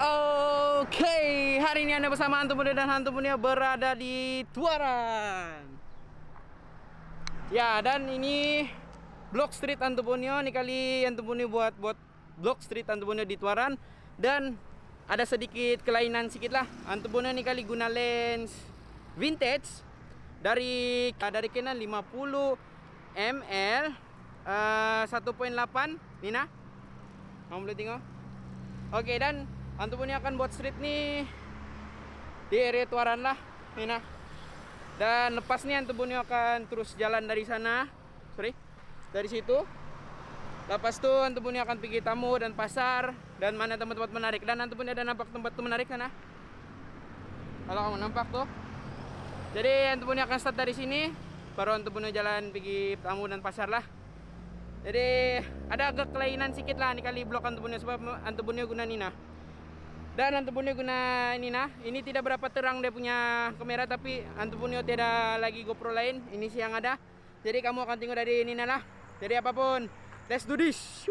Oke, hari ini Anda bersama Hantu Muda dan Hantu Muda berada di Tuaran. Ya, dan ini Blok Street Hantu Bonio. Ini kali Hantu Bonio buat Blok Street Hantu Bonio di Tuaran. Dan ada sedikit kelainan sedikit lah. Hantu Bonio ini kali guna lens vintage dari Canon 50 ml 1.8. Nina, kamu boleh tengok. Oke, dan Hantu Bonio akan buat street nih di area Tuaran lah, Nina. Dan lepas nih Hantu Bonio akan terus jalan dari sana, dari situ. Lepas itu Hantu Bonio akan pergi Tamu dan pasar dan mana tempat-tempat menarik. Dan Hantu Bonio ada nampak tempat tuh menarik sana? Kalau kamu nampak tuh. Jadi Hantu Bonio akan start dari sini, baru Hantu Bonio jalan pergi Tamu dan pasar lah. Jadi ada agak kelainan sedikit lah nih kali blok Hantu Bonio sebab Hantu Bonio guna Nina. Dan Hantu Bonio guna Nina. Ini tidak berapa terang dia punya kamera, tapi Hantu Bonio tidak lagi GoPro lain. Ini sih yang ada. Jadi kamu akan tengok dari Nina lah. Jadi apapun, let's do this.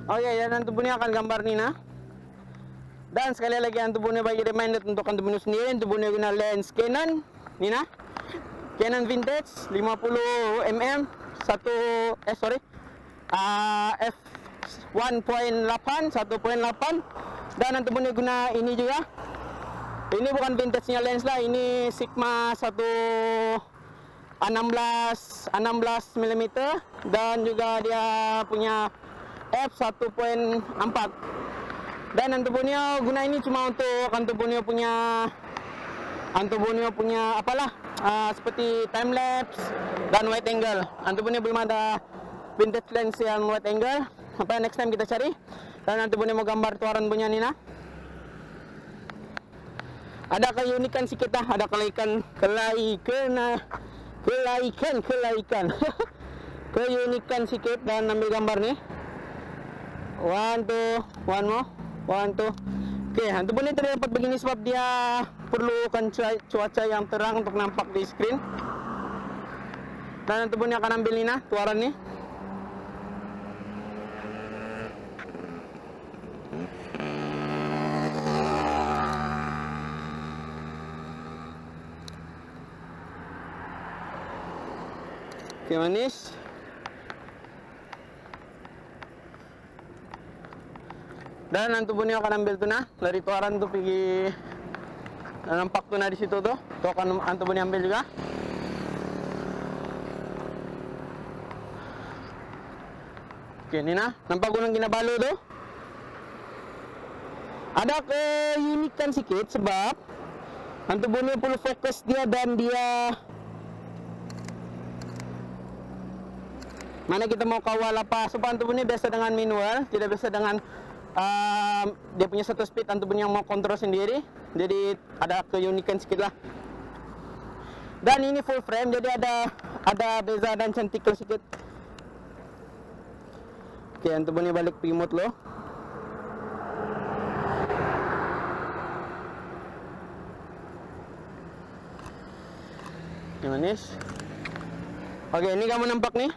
Oke, dan Hantu Bonio akan gambar Nina. Dan sekali lagi Hantu Bonio bagi reminder untuk Hantu Bonio sendiri. Hantu Bonio guna lens Canon Nina, Canon vintage 50 mm f 1.8 dan Hantu Bonio guna ini juga. Ini bukan vintage nya lens lah, ini Sigma 16 mm dan juga dia punya f 1.4. Dan Hantu Bonio guna ini cuma untuk Hantu Bonio punya apalah seperti time lapse dan wide angle. Hantu Bonio belum ada vintage lens yang wide angle. Apa next time kita cari. Dan Hantu Bonio mau gambar Tuaran punya Nina. Ada keunikan sedikit lah, ada kelaikan keunikan sedikit. Dan ambil gambar nih. One more. Oke, Hantu Bonio terdapat begini sebab dia perlukan cuaca yang terang untuk nampak di screen. Dan Hantu Bonio akan ambil Nina Tuaran nih. Oke, manis. Dan Hantu Bonio akan ambil tuna dari Tuaran tuh pergi. Dan nampak tuna di situ tuh. Tuh akan Hantu Bonio ambil juga. Oke, Nina, nampak Gunung Kinabalu tuh. Ada keunikan sedikit sebab Hantu Bonio perlu fokus dia dan dia mana kita mau kawal apa. Sebab Hantu Bonio biasa dengan manual, tidak biasa dengan dia punya satu speed. Hantu Bonio yang mau kontrol sendiri, jadi ada keunikan sedikit lah. Dan ini full frame, jadi ada beza dan cantik sedikit. Oke, Hantu Bonio balik pergi mode lo. Oke, manis. Oke, ini kamu nampak nih.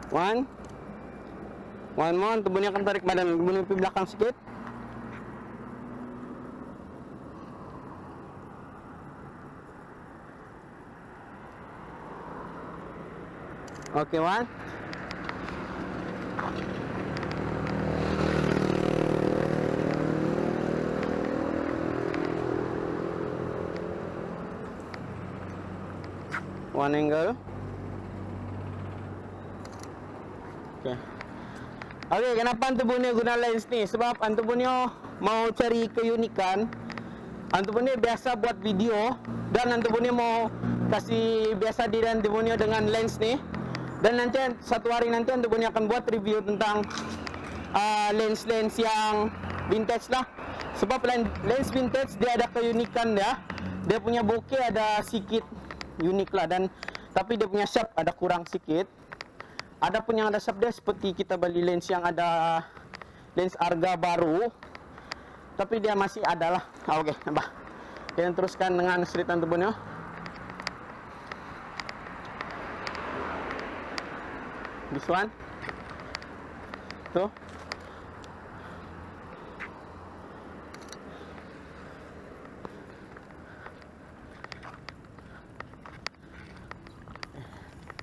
One more. Hantu Bonio akan tarik badan Hantu Bonio ke belakang sedikit. Oke, one. One angle. Oke, kenapa Hantu Bonio guna lens nih? Sebab Hantu Bonio mau cari keunikan. Hantu Bonio biasa buat video dan Hantu Bonio mau kasih biasa diri Hantu Bonio dengan lens nih. Dan nanti satu hari nanti Hantu Bonio akan buat review tentang lens-lens yang vintage lah. Sebab lens vintage dia ada keunikan dia. Dia punya bokeh ada sedikit unik lah, dan tapi dia punya sharp ada kurang sedikit. Ada pun yang ada sharp dia seperti kita beli lens yang ada lens harga baru, tapi dia masih ada lah. Oke, nampak. Kita teruskan dengan street Hantu Bonio. This one. Tuh.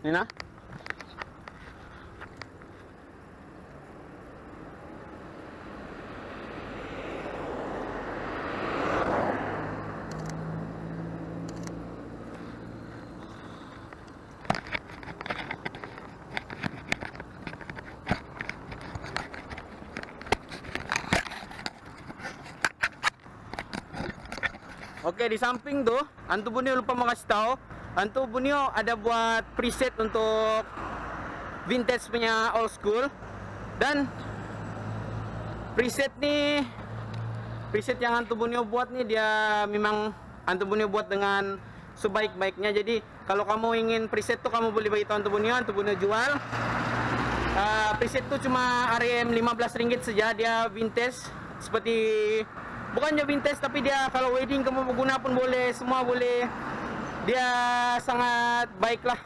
Ini nah. Oke, di samping tuh, Antu Bunio lupa mengasih tahu, Antu Bunio ada buat preset untuk vintage punya old school. Dan preset nih, preset yang Antu Bunio buat nih, dia memang Antu Bunio buat dengan sebaik-baiknya. Jadi kalau kamu ingin preset tuh kamu boleh bagi Antu Bunio jual. Preset tuh cuma RM 15 ringgit saja, dia vintage seperti, bukannya vintage tapi dia kalau wedding kamu guna pun boleh, semua boleh. Dia sangat baik lah.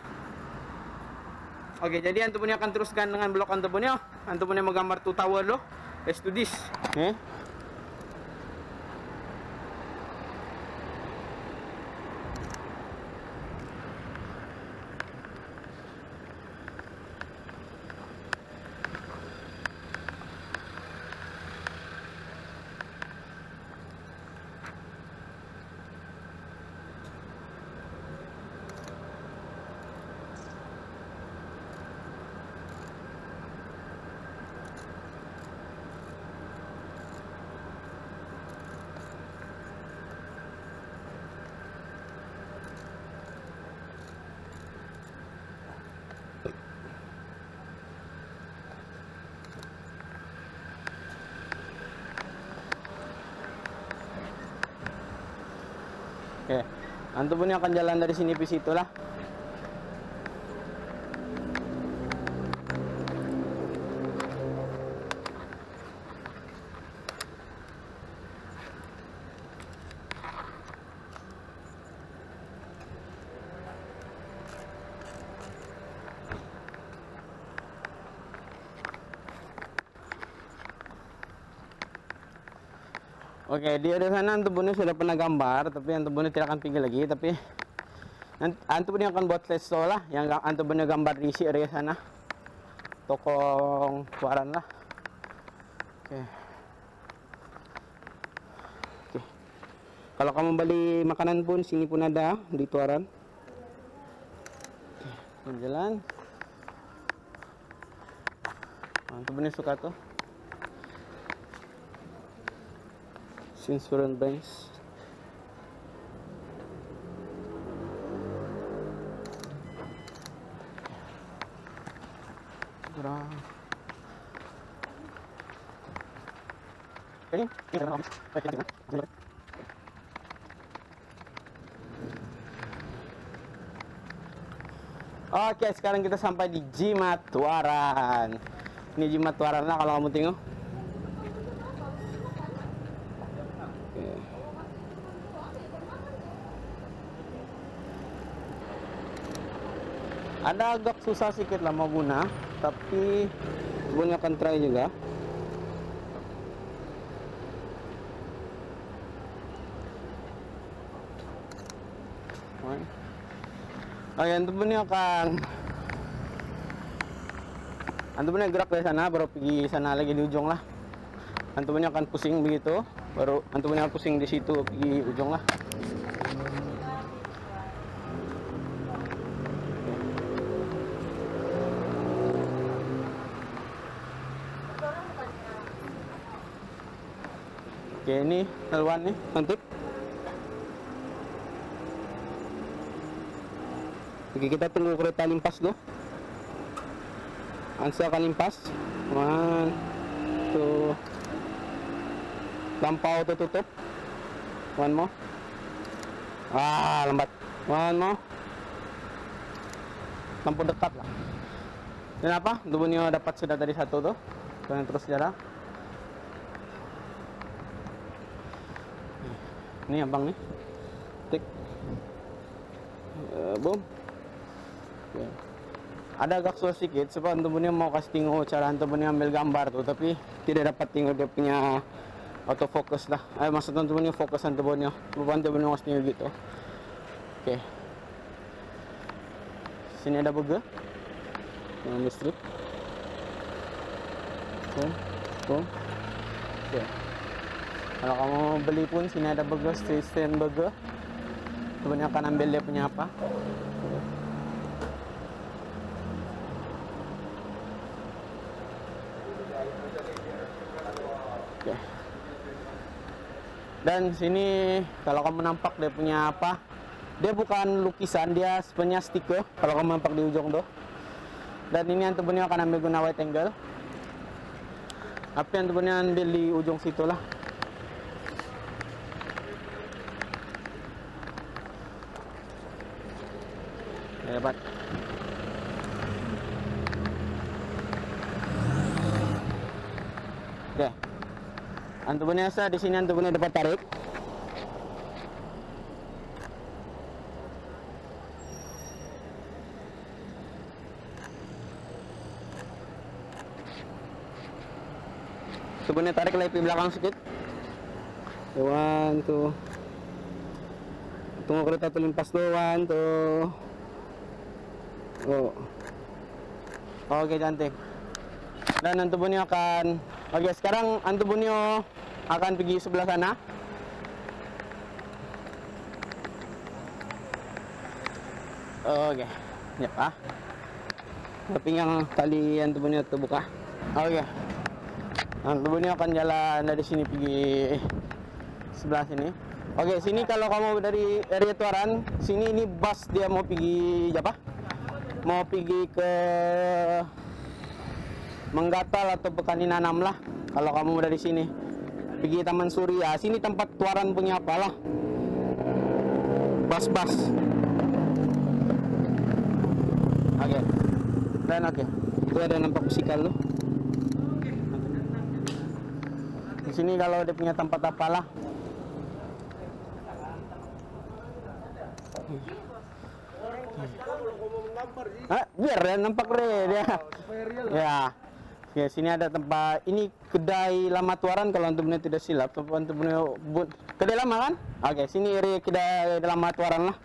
Oke, jadi Antu Bunio akan teruskan dengan blok Antu Bunio. Antu Bunio mau gambar 2 tower loh. Let's do this. Oke, Antu Bunio akan jalan dari sini ke situ lah. Oke, di area sana Antu Bunio sudah pernah gambar, tapi Antu Bunio tidak akan pergi lagi. Tapi Antu Bunio akan buat slideshow lah, yang Antu Bunio gambar di si area sana, toko Tuaran lah. Oke. Oke. Kalau kamu beli makanan pun sini pun ada di Tuaran. Oke, jalan. Antu Bunio suka tuh. Insurance banks. Oke, sekarang kita sampai di Jimat Tuaran. Ini Jimat Tuaran lah kalau kamu tengok. Ada agak susah sedikit lah mau guna, tapi gue akan try juga. Oke, Antu Bunio gerak dari sana, baru pergi sana lagi di ujung lah. Antu Bunio akan pusing begitu, baru Antu Bunio akan pusing di situ pergi ujung lah. Oke, ini L1 nih, mantap. Oke, kita tunggu kereta limpas dulu. Ansa akan limpas. Tuh. Lampau tutup. One more. Lambat. One more. Lampu dekat lah. Dan apa? Antu Bunio dapat sudah tadi satu tuh. Kalian terus jalan. Ini abang nih, tik, boom. ada agak susah sedikit sebab Antum punya mau kasih tengok cara Antum punya ambil gambar tuh, tapi tidak dapat tengok dia punya autofocus lah. Maksud Antum punya fokus Antum punya, bukan Antum punya kasih tengok gitu. Oke. Sini ada burger yang ambil strip. Boom. Oke. Kalau kamu beli pun sini ada burger, street stand burger. Sebenarnya akan ambil dia punya apa. Oke. Dan sini kalau kamu nampak dia punya apa, dia bukan lukisan, dia sebenarnya stiker. Kalau kamu nampak di ujung tuh. Dan ini Antum punya akan ambil guna wide angle. Apa yang Antum punya ambil di ujung situ lah. Dapat. Oke. Antum punya di sini Antum punya dapat tarik. Sebenarnya tarik lagi ke belakang sedikit. One, two. Tunggu kereta tuh limpas tuh, one, two. Oh. Oke, cantik. Dan Antum punya akan, oke, sekarang Antum punya akan pergi sebelah sana. Oke. Ya, ah. Tapi yang tali Antum punya terbuka. Oke. Antum punya akan jalan dari sini pergi sebelah sini. Oke, sini kalau kamu dari area Tuaran, sini ini bus dia mau pergi apa? Mau pergi ke Menggatal atau Pekaninanam lah. Kalau kamu dari sini pergi Taman Surya, sini tempat Tuaran punya apalah. Bus. Oke. Dan oke. Itu ada nampak musikal tuh. Di sini kalau dia punya tempat apalah. Biar ya nampak dia. Ya. Ya, sini ada tempat, ini kedai lama Tuaran kalau Antum punya tidak silap. Antum punya kedai lama kan? Oke, sini area kedai lama Tuaran lah.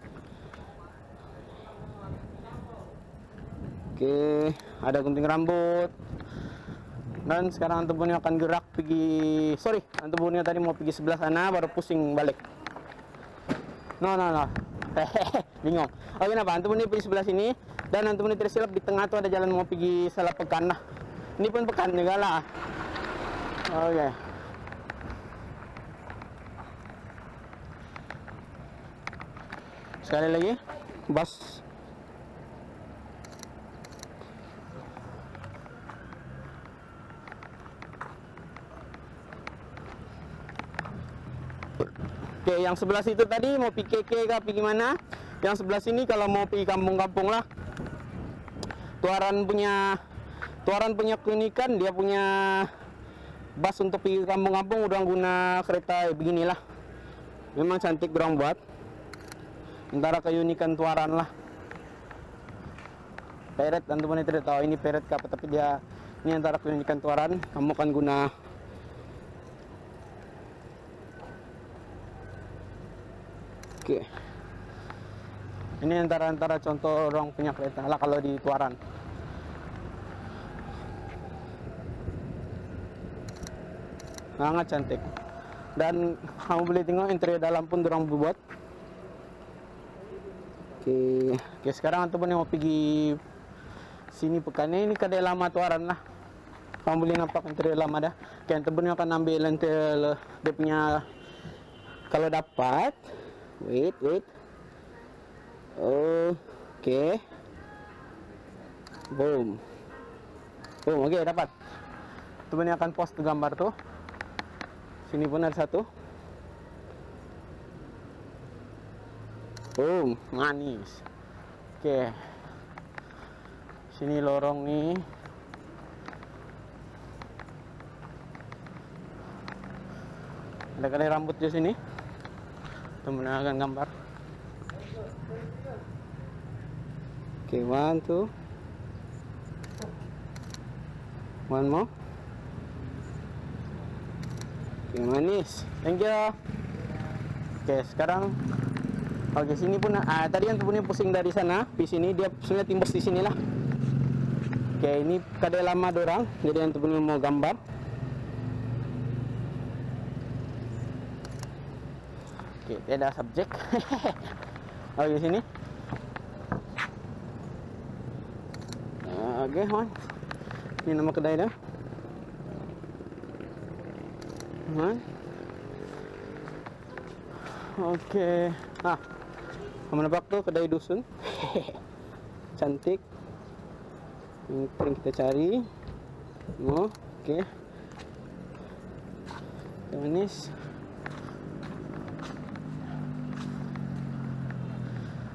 Oke, ada gunting rambut. Dan sekarang Antum punya akan gerak pergi, Antum punya tadi mau pergi sebelah sana baru pusing balik. No. Bingung. Oke, kenapa? Antum punya pergi sebelah sini dan Antum punya tidak silap di tengah tuh ada jalan mau pergi salah pekan lah. Ini pun pekan juga lah. Oke. Sekali lagi, bus. Oke, yang sebelah situ tadi mau pergi KK kah, pergi mana? Yang sebelah sini kalau mau pergi kampung-kampung lah. Tuaran punya keunikan, dia punya bus untuk pergi kampung-kampung udah guna kereta beginilah. Memang cantik dorang buat. Antara keunikan Tuaran lah. Peret, Antum punya tidak tahu ini peret apa, tapi dia ini antara keunikan Tuaran. Kamu kan guna oke. Ini antara contoh orang punya kereta lah kalau di Tuaran. Sangat cantik. Dan kamu boleh tengok interior dalam pun dorang buat. Oke, sekarang Antum mau pergi sini pekannya ini kedai lama Tuaran lah. Kamu boleh nampak interior lama dah. Oke, Antum akan ambil interior dia punya kalau dapat. Wait. Oke. Boom. Oke, dapat. Tuh ini akan post gambar tuh. Sini pun ada satu. Boom, manis. Oke. Sini lorong nih. Ada kedai rambut di sini. Temen akan gambar. Oke, one, two. One more. Oke, manis. Thank you. Oke, sekarang oke, sini pun tadi yang tubuhnya pusing dari sana, di sini dia pusingnya timbus di sinilah. Oke, ini kadang lama dorang, jadi yang tubuhnya mau gambar. Oke, dia ada subjek. Oke, sini. Oke, man. Ini nama kedai dah. Man. Oke. Kamu nampak tuh kedai dusun. Cantik. Yang sering kita cari. Oke. Manis.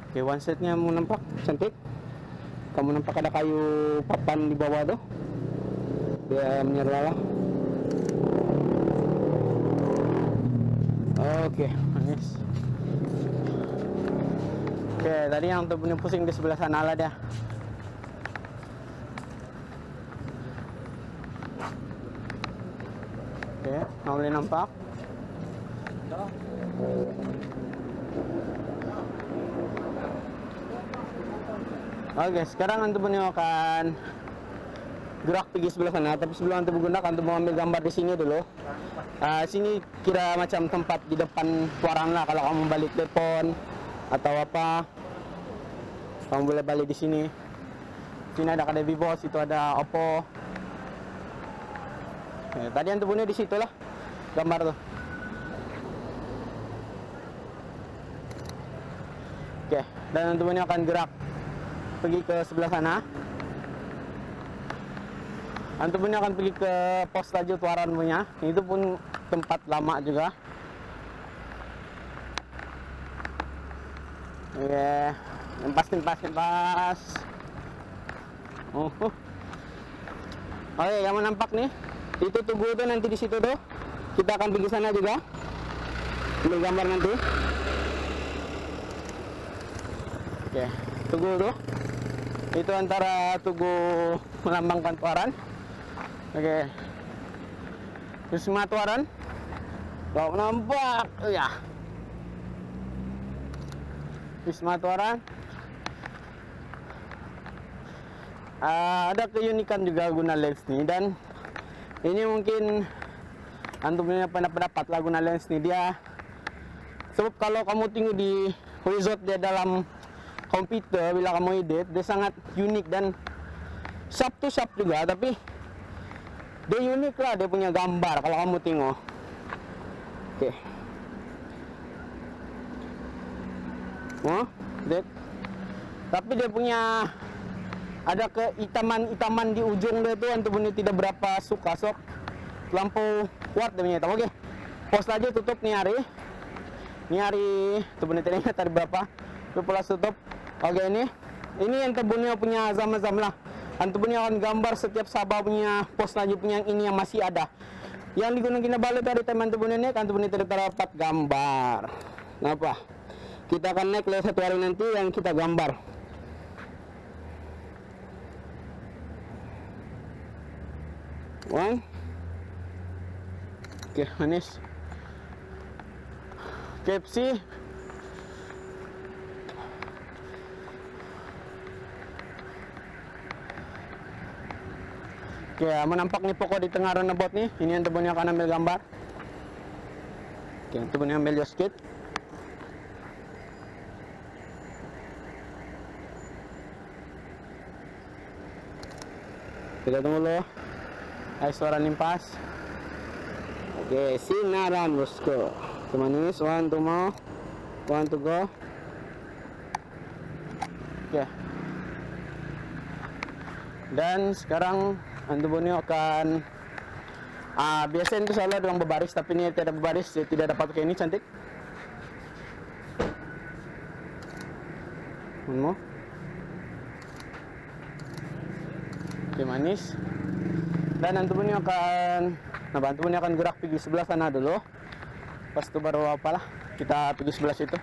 Oke, one setnya mau nampak cantik. Kamu nampak ada kayu papan di bawah tuh. Dia menyerlah. Oke, manis. Oke, tadi yang untuk pusing di sebelah sana lah dia. Oke, boleh nampak. Oke, sekarang antum akan gerak pergi sebelah sana. Tapi sebelum antum menggunakan, antum mau ambil gambar di sini dulu. Sini kira macam tempat di depan tuaran lah. Kalau kamu balik telepon atau apa, kamu boleh balik di sini. Sini ada kedai Vivo, situ ada Oppo. Tadi antum punya di situ lah gambar tuh. Oke, dan antum punya akan gerak pergi ke sebelah sana. Antum punya akan pergi ke pos laju tuaran punya. Itu pun tempat lama juga. Oke, tempas. Oke, yang nampak nih. Itu tugu tuh nanti di situ tuh. Kita akan pergi sana juga. Ambil gambar nanti. Oke, tugu tuh. Itu antara tugu melambangkan tuaran. Oke. Wisma tuaran. Kalau nampak, ya. Wisma tuaran. Ada keunikan juga guna lens nih, dan ini mungkin antum punya pendapat lah guna lens nih. Dia sebab kalau kamu tengok di result dia dalam komputer, bila kamu edit, dia sangat unik dan sharp to sharp juga, tapi dia unik lah, dia punya gambar kalau kamu tengok. Oke. Lihat. Tapi dia punya ada keitaman-itaman di ujung dia tuh, antum punya tidak berapa suka, sok lampu kuat dia punya hitam. Oke. Pos aja tutup nih hari. Tuh punya tidak tadi berapa. Itu pola tutup. Oke, ini yang terbunyi punya zam-zam lah. Antum punya akan gambar setiap sabah punya pos laju punya ini yang masih ada. Yang digunakan balik dari teman teman ini, antum punya terdapat gambar. Kenapa? Kita akan naik lewat satu hari nanti yang kita gambar. One. Oke, manis. KFC. Oke, menampak nih pokok di tengah runabout nih. Ini yang temennya akan ambil gambar. Oke, temennya ambil joskit. Kita tunggu dulu. Ayo suara nimpas. Oke, sinaran bosku. Manis, one to mau, one to go. Oke. Dan sekarang Antum akan biasanya itu selalu ada yang berbaris, tapi ini tidak berbaris, tidak dapat pakai ini. Cantik. Mau? Oke, manis. Dan antum akan gerak pergi sebelah sana dulu. Pas itu baru apalah kita pergi sebelah situ.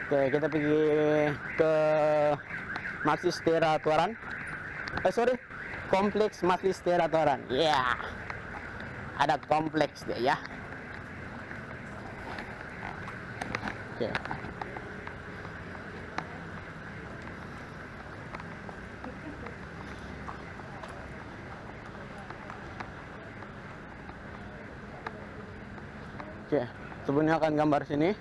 Oke, kita pergi ke Masistera Tuaran. Kompleks Masistera Tuaran. Ya, ada kompleks dia ya. Oke. Oke, sebelumnya akan gambar sini.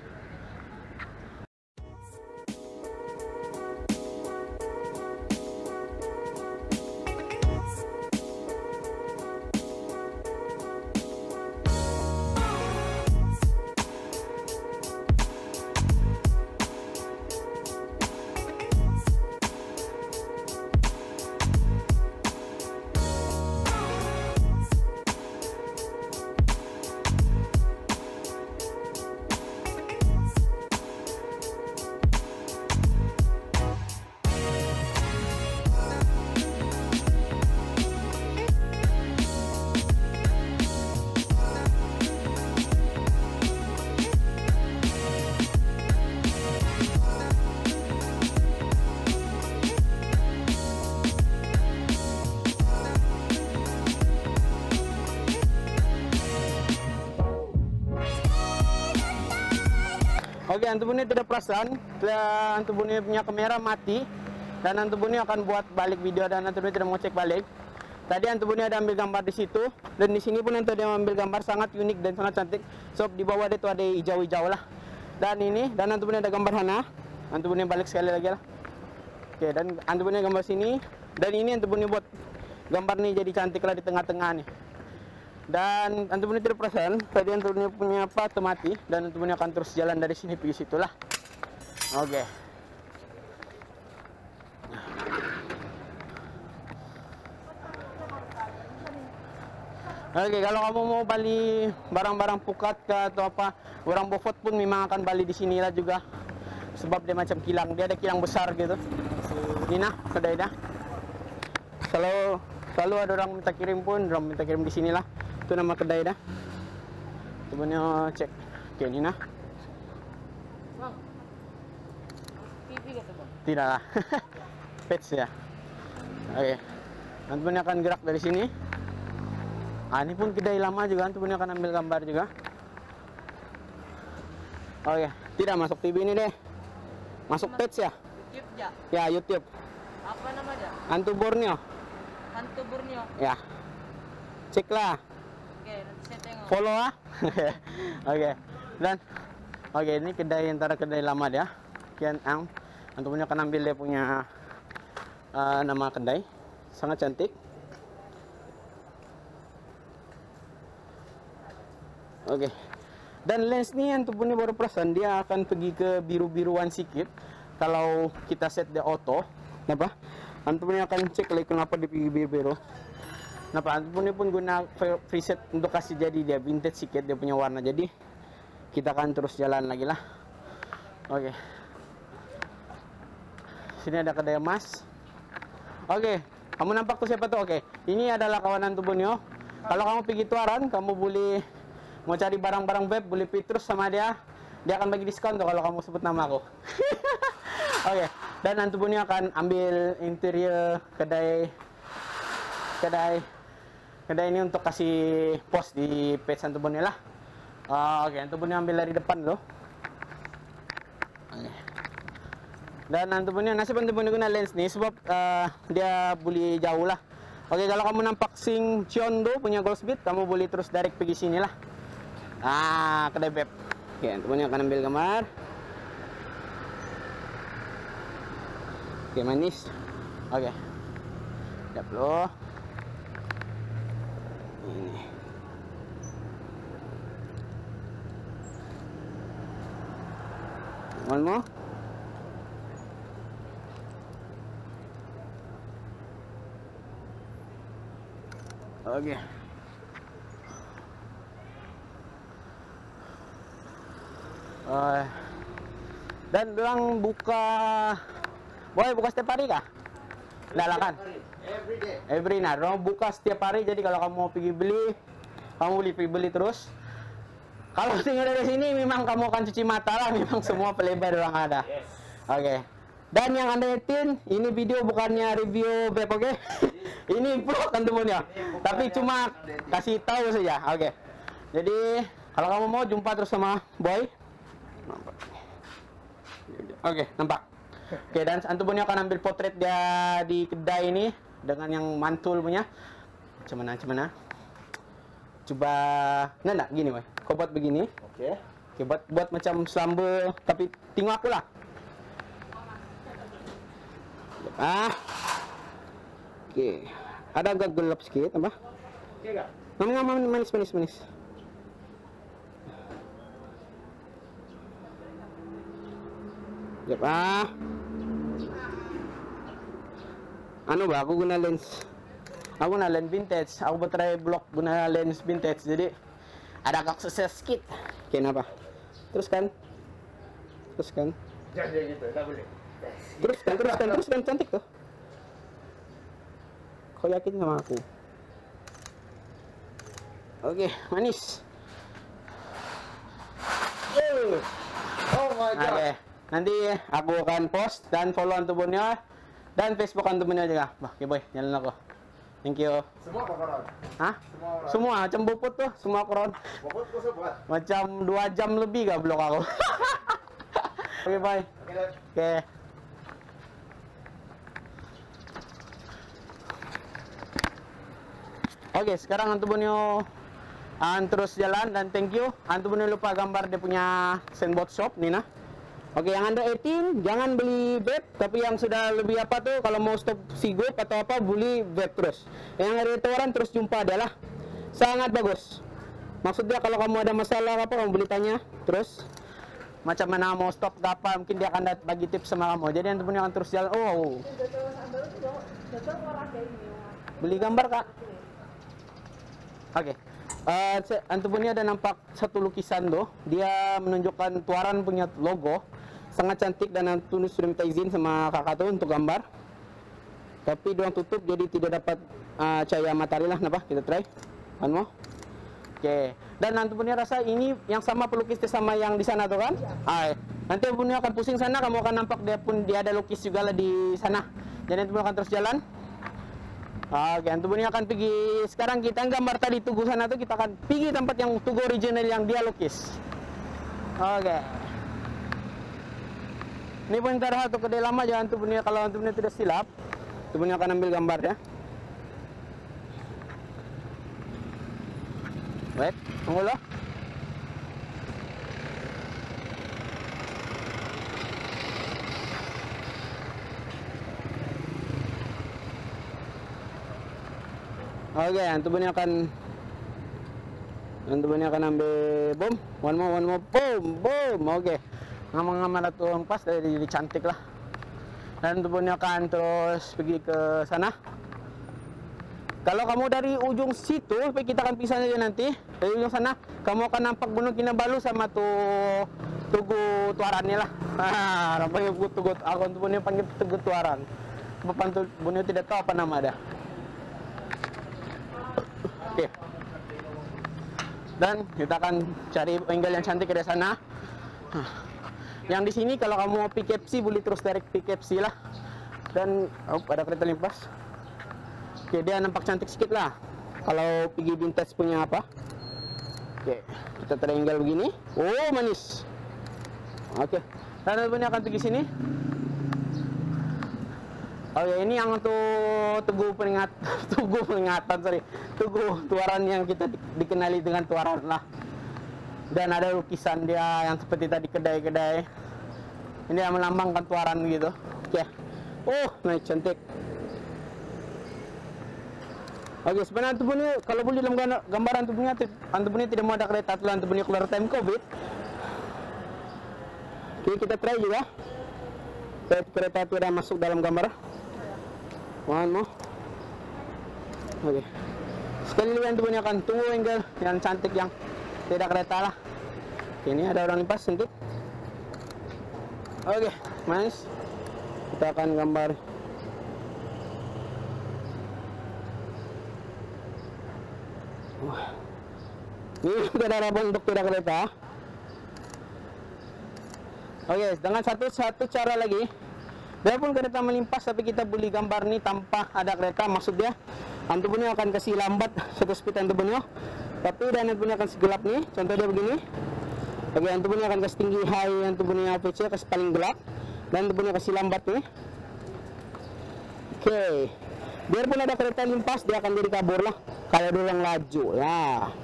Oke, antum ini tidak perasan, antum ini punya kamera mati, dan antum ini akan buat balik video dan antum ini tidak mau cek balik. Tadi antum ini ada ambil gambar di situ, dan di sini pun antum ada ambil gambar sangat unik dan sangat cantik. So di bawah itu ada hijau-hijau lah. Dan ini, dan antum ini ada gambar hana, antum ini balik sekali lagi lah. Oke, dan antum ini gambar sini, dan ini antum ini buat gambar nih jadi cantik lah di tengah-tengah nih. Dan antum ini tidak perasan, tadi antum ini punya apa mati, dan antum ini akan terus jalan dari sini pergi situlah. Oke. Oke, kalau kamu mau beli barang-barang pukat ke atau apa, orang bofot pun memang akan beli di sinilah juga. Sebab dia macam kilang, dia ada kilang besar gitu. Ini nah, kedai dah. Selalu ada orang minta kirim pun, orang minta kirim di sinilah. Itu nama kedai dah. Sebenarnya cek. Oke, ini nah. Bang, TV kata bang? Tidak lah. Pets ya. Oke. Nanti akan gerak dari sini. Ini pun kedai lama juga. Nanti akan ambil gambar juga. Oke. Tidak masuk TV ini deh. Masuk Pets ya? YouTube ya? Ya, YouTube. Apa namanya? Hantu Borneo. Hantu Borneo. Ya. Ceklah. Oke, nanti saya tengok. Follow ah. Oke. Dan oke, ini kedai antara kedai lama dia. Kian Ang. Antum punya akan ambil dia punya nama kedai. Sangat cantik. Oke. Dan lens ni antum punya baru perasan dia akan pergi ke biru-biruan sedikit. Kalau kita set dia auto, kenapa? Antum punya akan cek lagi kenapa dia pergi biru-biru. Kenapa? Antum pun guna preset untuk kasih jadi dia vintage sedikit dia punya warna. Jadi kita akan terus jalan lagi lah. Oke. Sini ada kedai emas. Oke. Kamu nampak tuh siapa tuh? Oke. Ini adalah kawanan antum Borneo. Kalau kamu pergi Tuaran, kamu boleh mau cari barang-barang web, boleh Petrus sama dia. Dia akan bagi diskon tuh kalau kamu sebut nama aku. Oke. Dan antum Borneo akan ambil interior kedai ini untuk kasih post di page antum Borneo lah. Oke, antum Borneo ambil dari depan loh. Oke. Dan antum Borneo nasib antum Borneo guna lens nih sebab dia boleh jauh lah. Oke, kalau kamu nampak Sing Ciondo punya Gold Speed, kamu boleh terus direct pergi sini lah. Kedai beb. Oke, antum Borneo akan ambil gambar. Oke, manis. Oke. Siap loh. Ini. One more. Oke. Dan bilang buka, boleh buka setiap hari kah? Enggak lah kan? Every day. Every night. Orang buka setiap hari, jadi kalau kamu mau pergi beli, kamu boleh pergi beli terus. Kalau tinggal dari sini memang kamu akan cuci mata lah, memang semua pelebar yang ada. Oke. Dan yang Anda lihatin, ini video bukannya review vape, oke? Ini vlog kan temennya. Tapi cuma kasih tahu saja, oke. Jadi, kalau kamu mau jumpa terus sama Boy. Oke, nampak. Oke, dan antum punya akan ambil potret dia di kedai ini dengan yang mantul punya. Macam mana? Coba, nah, gini, Boy. Kau buat begini. Oke. Oke, buat macam selamba, tapi tengok aku lah. Oke. Ada agak gelap sedikit, apa? Oke enggak? Manis. Yep, Anu ba, aku guna lens. Aku guna lens vintage. Aku try vlog guna lens vintage. Jadi ada agak sukses sedikit. Kenapa? Teruskan. Jangan gitu, enggak boleh. Teruskan, cantik tuh. Kau yakin sama aku? Oke, manis. Oh my god. Oke, nanti aku akan post dan follow antubunya dan Facebook antubunya juga. Oke boy, jalan aku. Thank you. Semua koran. Hah? Semua orang. Semua macam buput tuh, semua koron. Bobot kok buat. Macam 2 jam lebih gak blok aku. Oke, bye. Oke, Dan. Oke. Oke, sekarang Antubonyo terus jalan dan thank you. Antubonyo lupa gambar dia punya sandbox shop nih nah. Oke, yang Anda 18 jangan beli vape, tapi yang sudah lebih apa tuh kalau mau stop sigop atau apa beli vape terus. Yang ada tawaran terus jumpa adalah sangat bagus. Maksudnya kalau kamu ada masalah apa kamu beli tanya terus macam mana mau stop apa mungkin dia akan bagi tips sama kamu. Jadi Antubonyo akan terus jalan. Oh. Beli gambar Kak. Oke, Antubonyo ada nampak satu lukisan tuh. Dia menunjukkan Tuaran punya logo. Sangat cantik dan Antubonyo sudah minta izin sama kakak tuh untuk gambar. Tapi dia tutup jadi tidak dapat cahaya matahari lah. Kenapa? Kita try. One more. Oke. Dan Antubonyo rasa ini yang sama pelukisnya sama yang di sana tuh kan? Nanti Antubonyo akan pusing sana. Kamu akan nampak dia ada lukis juga lah di sana. Jadi Antubonyo akan terus jalan. Oke, Antubonyo akan pergi. Sekarang kita gambar tadi Tugu sana tuh, kita akan pergi tempat yang Tugu original yang dia lukis. Oke. Ini pun terlihat satu kedai lama jangan Antubonyo, kalau Antubonyo tidak silap, Antubonyo akan ambil gambar ya. Wait, tunggu loh. Oke, Antubonyo akan ambil bom. One more, boom. Oke. Ngama-ngama tuh pas jadi cantik lah. Dan Antubonyo akan terus pergi ke sana. Kalau kamu dari ujung situ, kita akan pisah aja nanti. Dari ujung sana, kamu akan nampak Gunung Kinabalu sama tuh Tugu Tuarannya lah. Nampaknya Tugu. Aku Antubonyo panggil Tugu Tuaran. Bapak Antubonyo tidak tahu apa nama dia. Oke. Dan kita akan cari angle yang cantik dari sana. Yang di sini kalau kamu mau PKFC boleh terus direct PKFC lah. Dan ada kereta limpas. Oke, dia nampak cantik sedikit lah. Kalau pergi vintage punya apa? Oke, kita triangle begini. Oh, manis. Oke. Dan ini akan pergi sini. Oh ya, ini yang tuh Tugu Tuaran yang kita dikenali dengan Tuaran lah. Dan ada lukisan dia yang seperti tadi kedai-kedai. Ini yang melambangkan Tuaran gitu. Oke. Oh, nice, cantik. Oke, sebenarnya Antubonyo kalau boleh dalam gambaran Antubonyo tidak mau ada kereta, Antubonyo keluar time COVID. Oke, kita try juga. Kereta itu udah masuk dalam gambar. One more. Oke. Sekali lagi Antubonyo akan tunggu angle yang cantik yang tidak kereta lah. Oke, ini ada orang limpas sedikit. Oke, manis. Kita akan gambar. Ini saudara untuk tidak kereta. Oke, dengan satu cara lagi. Biarpun kereta melimpas, tapi kita boleh gambar nih tanpa ada kereta. Maksudnya, antum punya akan kasih lambat satu speed antum punya. Tapi dan antum punya akan segelap nih. Contoh dia begini. Oke, antum punya akan kasih tinggi high, antum punya APC kasih paling gelap. Dan antum punya kasih lambat nih. Oke. Biarpun ada kereta limpas, dia akan jadi kabur lah. Kalau dia yang laju lah.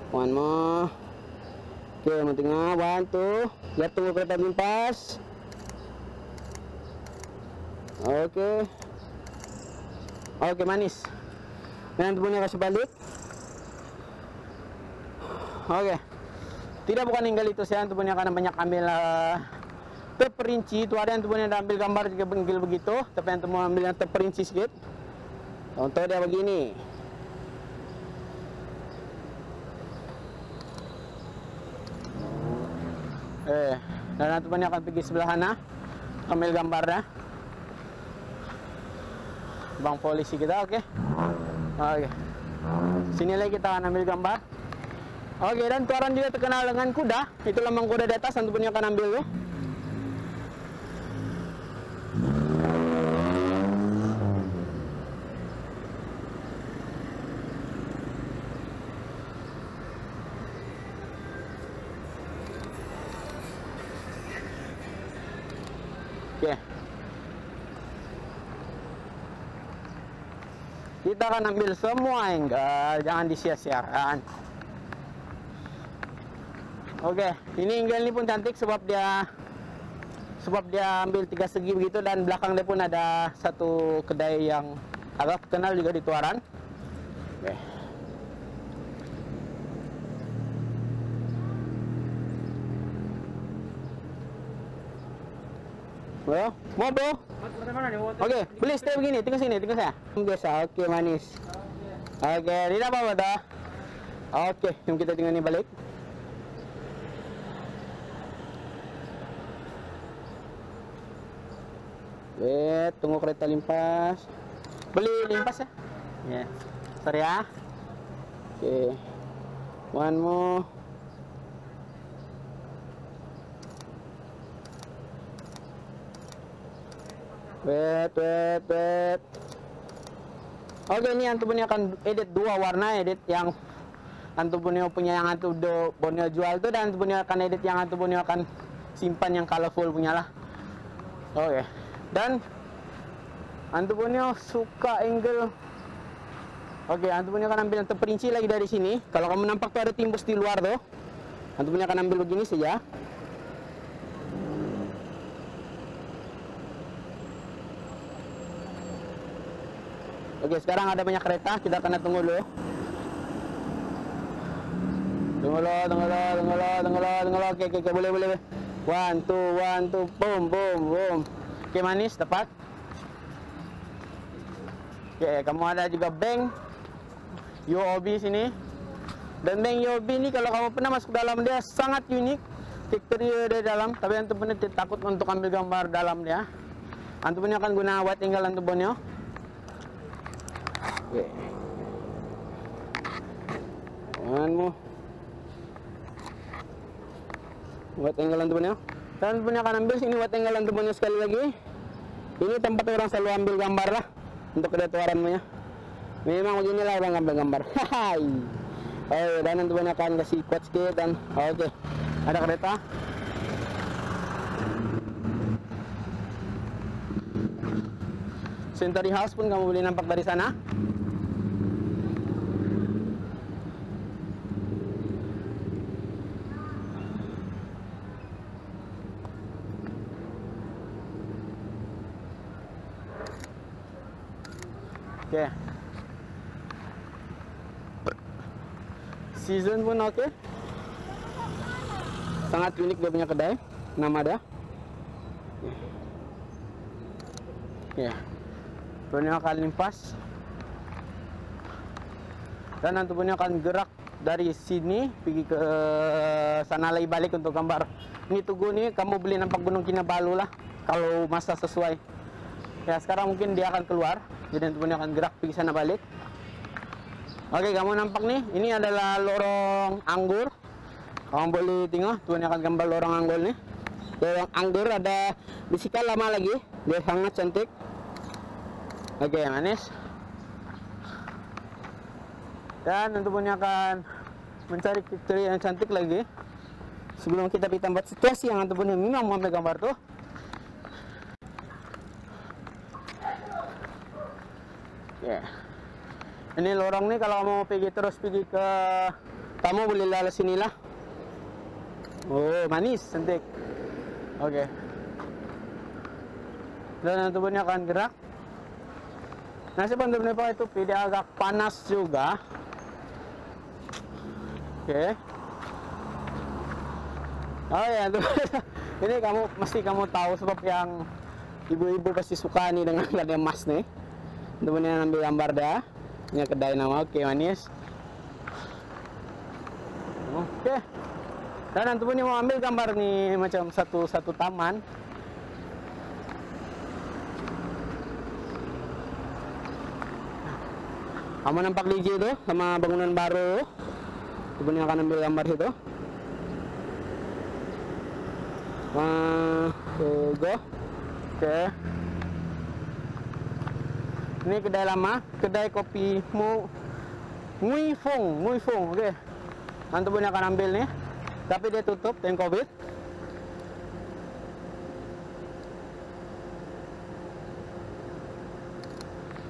One more. Oke, mau tengah, one, two. Lihat tunggu kereta limpas. Oke. Oke, manis. Dan punya kasih balik. Oke. Tidak bukan tinggal itu saya, untuk punya karena banyak ambil terperinci. Itu ada yang punya ambil gambar juga benggil begitu, tapi yang mau ambil yang terperinci sedikit. Contoh dia begini. Dan nanti punya akan pergi sebelah sana, ambil gambarnya. Bang polisi kita, oke. Oke. Sini lagi kita akan ambil gambar. Oke, dan tuaran juga terkenal dengan kuda. Itu lambang kuda di atas, nanti punya akan ambil tuh. Oke. Kita akan ambil semua angle, jangan disia-siakan. Oke, ini angle ini pun cantik sebab dia ambil 3 segi begitu, dan belakang dia pun ada satu kedai yang agak terkenal juga di Tuaran. Oke. Bro, mau bro? Oke, boleh stay begini, tengok sini, tengok saya. Biasa, oke manis. Oke, tidak apa-apa dah. Oke, jom kita tengok ni balik. Tunggu kereta limpas. Beli limpas ya? Ya. Sorry ya. Oke. One more. Wait. Oke, ini antum punya akan edit 2 warna, edit yang antum punya yang antum punya jual tuh, dan antum punya akan edit yang antum punya akan simpan yang colorful punya lah. Oke. Dan antum punya suka angle. Oke, antum punya akan ambil yang terperinci lagi dari sini. Kalau kamu nampak tuh ada timbus di luar tuh, antum punya akan ambil begini saja. Oke, sekarang ada banyak kereta, kita akan tunggu dulu. Tunggu dulu. Oke, boleh. One, two, boom. Oke, manis, tepat. Oke, kamu ada juga bank UOB sini. Dan bank UOB ini kalau kamu pernah masuk dalam dia sangat unik. Interior di dalam, tapi antum punya takut untuk ambil gambar dalam dia. Antum punya akan guna wide angle antum punya. Oke. One more. Wide angle antum punya. Dan punya akan ambil sini wide angle antum punya sekali lagi. Ini tempat orang selalu ambil gambar lah untuk kedatuarannya. Memang beginilah orang ambil gambar. Hai. Oh, dan nanti banyak akan kasih quotes sedikit dan oke. Ada kereta. Century House pun kamu boleh nampak dari sana. Oke. Season pun oke. Sangat unik dia punya kedai. Nama dia. Ya. Punya akan limpas. Dan nanti punya akan gerak dari sini pergi ke sana lagi balik untuk gambar. Ini Tugu nih kamu beli nampak Gunung Kinabalu lah kalau masa sesuai. Ya, sekarang mungkin dia akan keluar. Jadi nanti punya akan gerak pergi sana balik. Oke, kamu nampak nih, ini adalah lorong anggur. Kamu boleh tengok, tuan akan gambar lorong anggur nih. Lorong anggur ada bisikan lama lagi, dia sangat cantik. Oke, manis. Dan untuk punya akan mencari kriteria yang cantik lagi. Sebelum kita ditambah situasi yang antum punya memang mau ambil gambar tuh. Ya. Ini lorong nih kalau mau pergi terus pergi ke kamu boleh lalu sinilah. Oh, manis, cantik. Oke. Dan antum punya akan gerak. Nah, sebenarnya itu dia agak panas juga. Oke. Oh ya, tuh. Ini mesti kamu tahu sebab yang ibu-ibu pasti suka nih dengan ada emas nih. Temennya ambil gambar dah. Ini kedai nama. Oke, manis. Oke. Dan antum punya mau ambil gambar nih macam satu taman. Kamu nampak DJ itu sama bangunan baru. Temennya akan ambil gambar itu. Go. Oke. Ini kedai lama, kedai kopi Mui Fung. Oke. Antum punya akan ambil nih. Tapi dia tutup dengan Covid.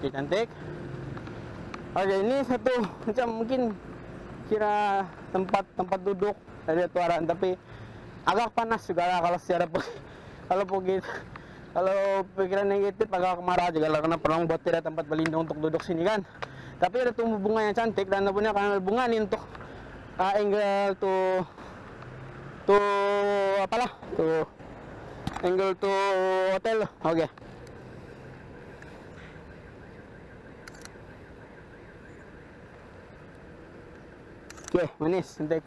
Oke, cantik. Oke, ini satu macam mungkin kira tempat duduk dari tuaran, tapi agak panas juga lah kalau secara kalau pikiran negatif agak marah juga lah karena perlu buat tidak tempat berlindung untuk duduk sini kan. Tapi ada tumbuh bunga yang cantik dan punya kanal bunga nih untuk angle tuh angle tuh hotel. Oke. Oke, manis, cantik.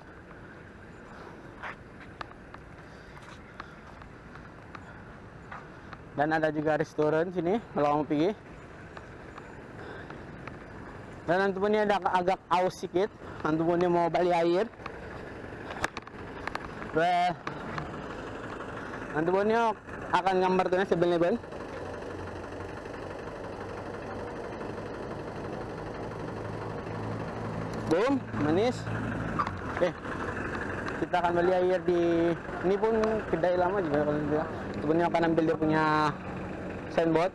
Dan ada juga restoran sini kalau mau pergi. Dan antum punya ada agak aus sedikit. Antum punya mau beli air. Well, antum punya akan gambar tuh 7-Eleven. Boom, manis. Oke. Kita akan beli air di ini pun kedai lama juga kalau juga. Sebenarnya akan ambil dia punya signboard.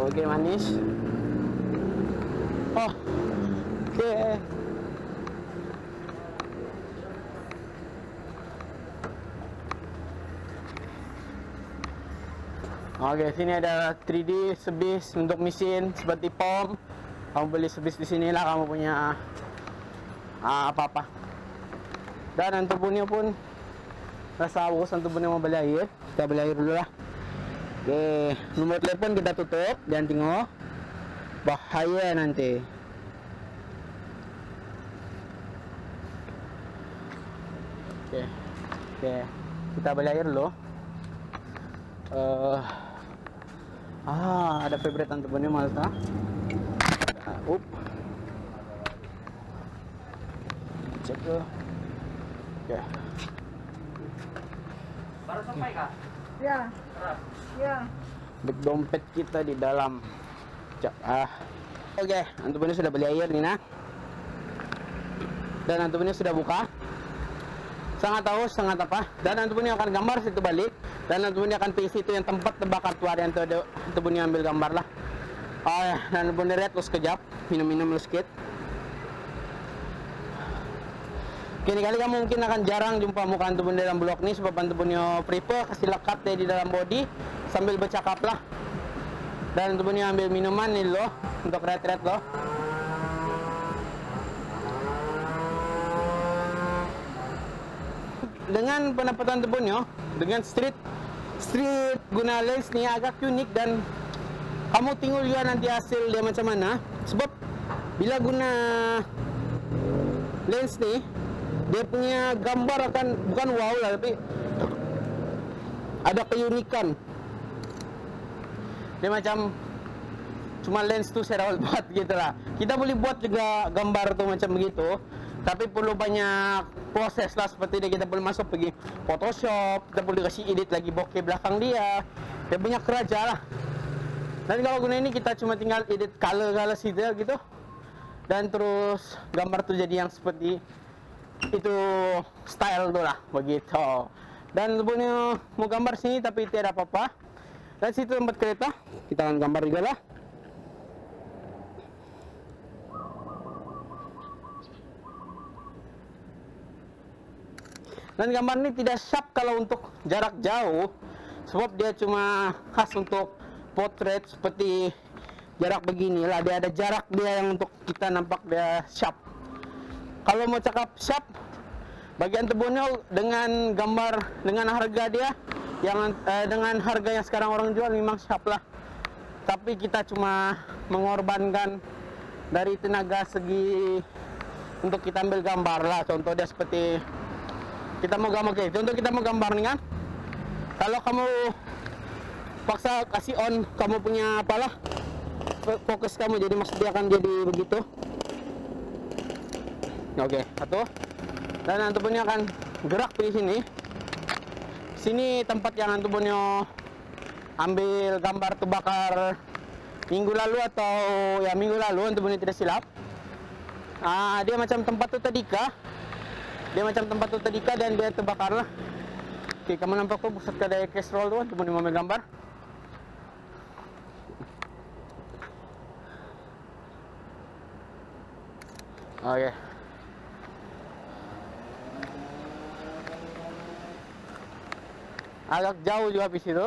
Oke, manis. Oh. Oke. Oke, sini ada 3D sebis untuk mesin seperti pom. Kamu beli sebis di sinilah kamu punya apa-apa. Dan antum punya pun rasa haus, antum punya mau beli air. Kita beli air dulu lah. Oke, nomor telepon kita tutup, jangan tengok. Bahaya nanti. Oke, kita beli air dulu. Ada favorite antum punya Malta. Cek dulu. Oke. Baru sampai kah? Ya. Ya. Beg dompet kita di dalam. Oke, antum ini sudah beli air nih nah. Dan antum ini sudah buka. Sangat haus, sangat apa. Dan antum ini akan gambar situ balik. Dan antum ini akan pilih situ yang tempat terbakar tuar yang antum ini ambil gambar lah. Oh ya, dan antum ini lihat lu sekejap. Minum-minum lu sedikit. Kini kali kamu mungkin akan jarang jumpa muka antum dalam blog ini sebab antum punya prefer kasih lekat deh di dalam body sambil bercakap lah. Dan antum punya ambil minuman nih loh untuk red loh. Dengan pendapatan antum punya dengan street guna lens nih agak unik dan kamu tinggal juga nanti hasil dia macam mana sebab bila guna lens nih dia punya gambar akan bukan wow lah tapi ada keunikan. Dia macam cuma lens tuh saya rawat buat gitu lah. Kita boleh buat juga gambar tuh macam begitu, tapi perlu banyak proses lah. Seperti dia, kita boleh masuk pergi Photoshop, kita boleh kasih edit lagi bokeh belakang dia banyak keraja lah. Dan kalau guna ini kita cuma tinggal edit color situ gitu, dan terus gambar tuh jadi yang seperti itu style tuh lah begitu. Dan punya mau gambar sini tapi tidak apa-apa. Dan situ tempat kereta, kita akan gambar juga lah. Dan gambar ini tidak sharp kalau untuk jarak jauh, sebab dia cuma khas untuk potret seperti jarak begini lah. Dia ada jarak dia yang untuk kita nampak dia sharp. Kalau mau cakap sharp, bagian Tebonyo dengan gambar dengan harga dia yang dengan harga yang sekarang orang jual memang sharp lah. Tapi kita cuma mengorbankan dari tenaga segi untuk kita ambil gambar lah. Contoh dia seperti kita mau gambar, contoh kita mau gambar nih kan. Kalau kamu paksa kasih on, kamu punya apalah fokus kamu, jadi maksudnya akan jadi begitu. Oke, satu. Dan Antubonyo akan gerak di sini. Sini tempat yang Antubonyo ambil gambar terbakar minggu lalu atau ya minggu lalu, Antubonyo tidak silap. Dia macam tempat tu tadika. Dan dia terbakar lah. Oke, kamu nampak tuh pusat kedai kestrol tuh, Antubonyo ambil gambar. Oke. Agak jauh juga di situ.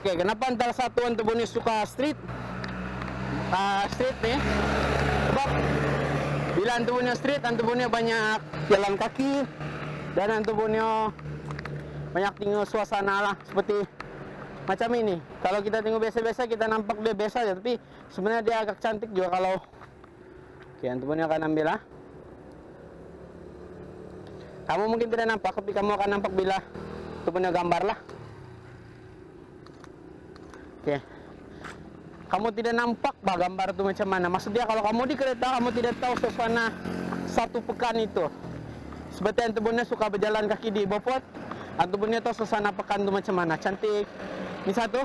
Oke, kenapa antara satu Antubonyo suka street? Street nih. Sebab bila Antubonyo street, Antubonyo banyak jalan kaki dan Antubonyo banyak tengok suasana lah seperti macam ini. Kalau kita tengok biasa-biasa kita nampak dia biasa aja, tapi sebenarnya dia agak cantik juga kalau. Oke, Antubonyo akan ambil lah. Kamu mungkin tidak nampak, tapi kamu akan nampak bila Antubonyo gambar lah. Oke. Kamu tidak nampak bah gambar itu macam mana. Maksudnya kalau kamu di kereta, kamu tidak tahu suasana satu pekan itu. Seperti Antubonyo suka berjalan kaki di Bopot, Antubonyo tahu suasana pekan itu macam mana. Cantik. Ini satu.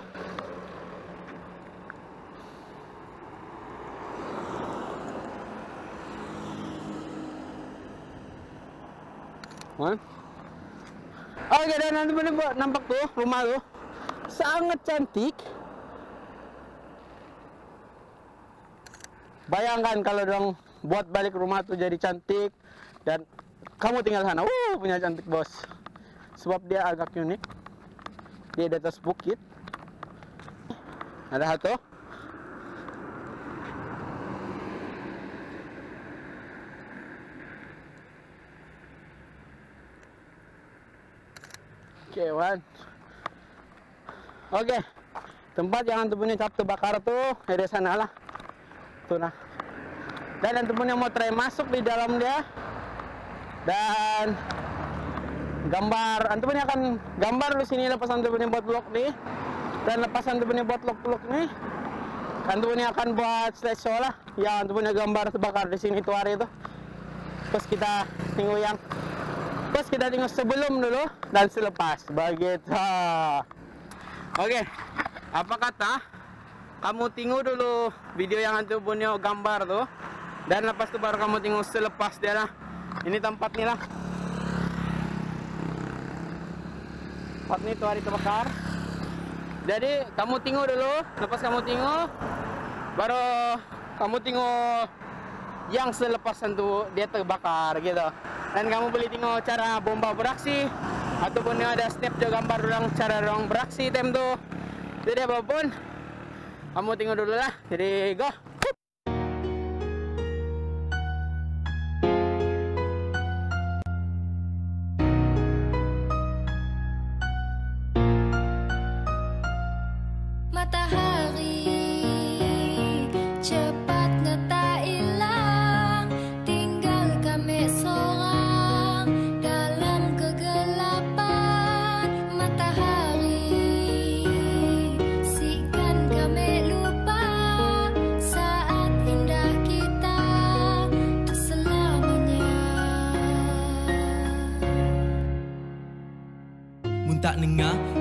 Oke, dan Antubonyo nampak tuh rumah tuh sangat cantik. Bayangkan kalau dong buat balik rumah tuh jadi cantik dan kamu tinggal sana. Punya cantik bos. Sebab dia agak unik. Dia di atas bukit. Ada satu. Oke, one. Oke. Tempat yang Antubonyo cap terbakar tuh dari sana lah. Tuh nah. Dan Antubonyo mau try masuk di dalam dia. Dan gambar Antubonyo akan gambar di sini lepas Antubonyo buat vlog nih. Dan lepas Antubonyo buat vlog nih, Antubonyo akan buat slideshow lah. Ya, Antubonyo gambar terbakar di sini tuh hari itu. Terus kita tengok sebelum dulu dan selepas begitu. Oke, apa kata kamu tengok dulu video yang Antubonyo gambar tuh, dan lepas itu baru kamu tengok selepas dia lah. Ini tempatnya lah. Tempat ini tuh hari terbakar. Jadi kamu tengok dulu, lepas kamu tengok baru kamu tengok yang selepas itu dia terbakar gitu. Dan kamu boleh tengok cara bomba beraksi, ataupun ada step juga gambar orang cara orang beraksi time tuh. Jadi apapun kamu tengok dulu lah. Jadi go. Matahari cepat tak hilang, tinggal kami seorang dalam kegelapan. Matahari sikan kami lupa.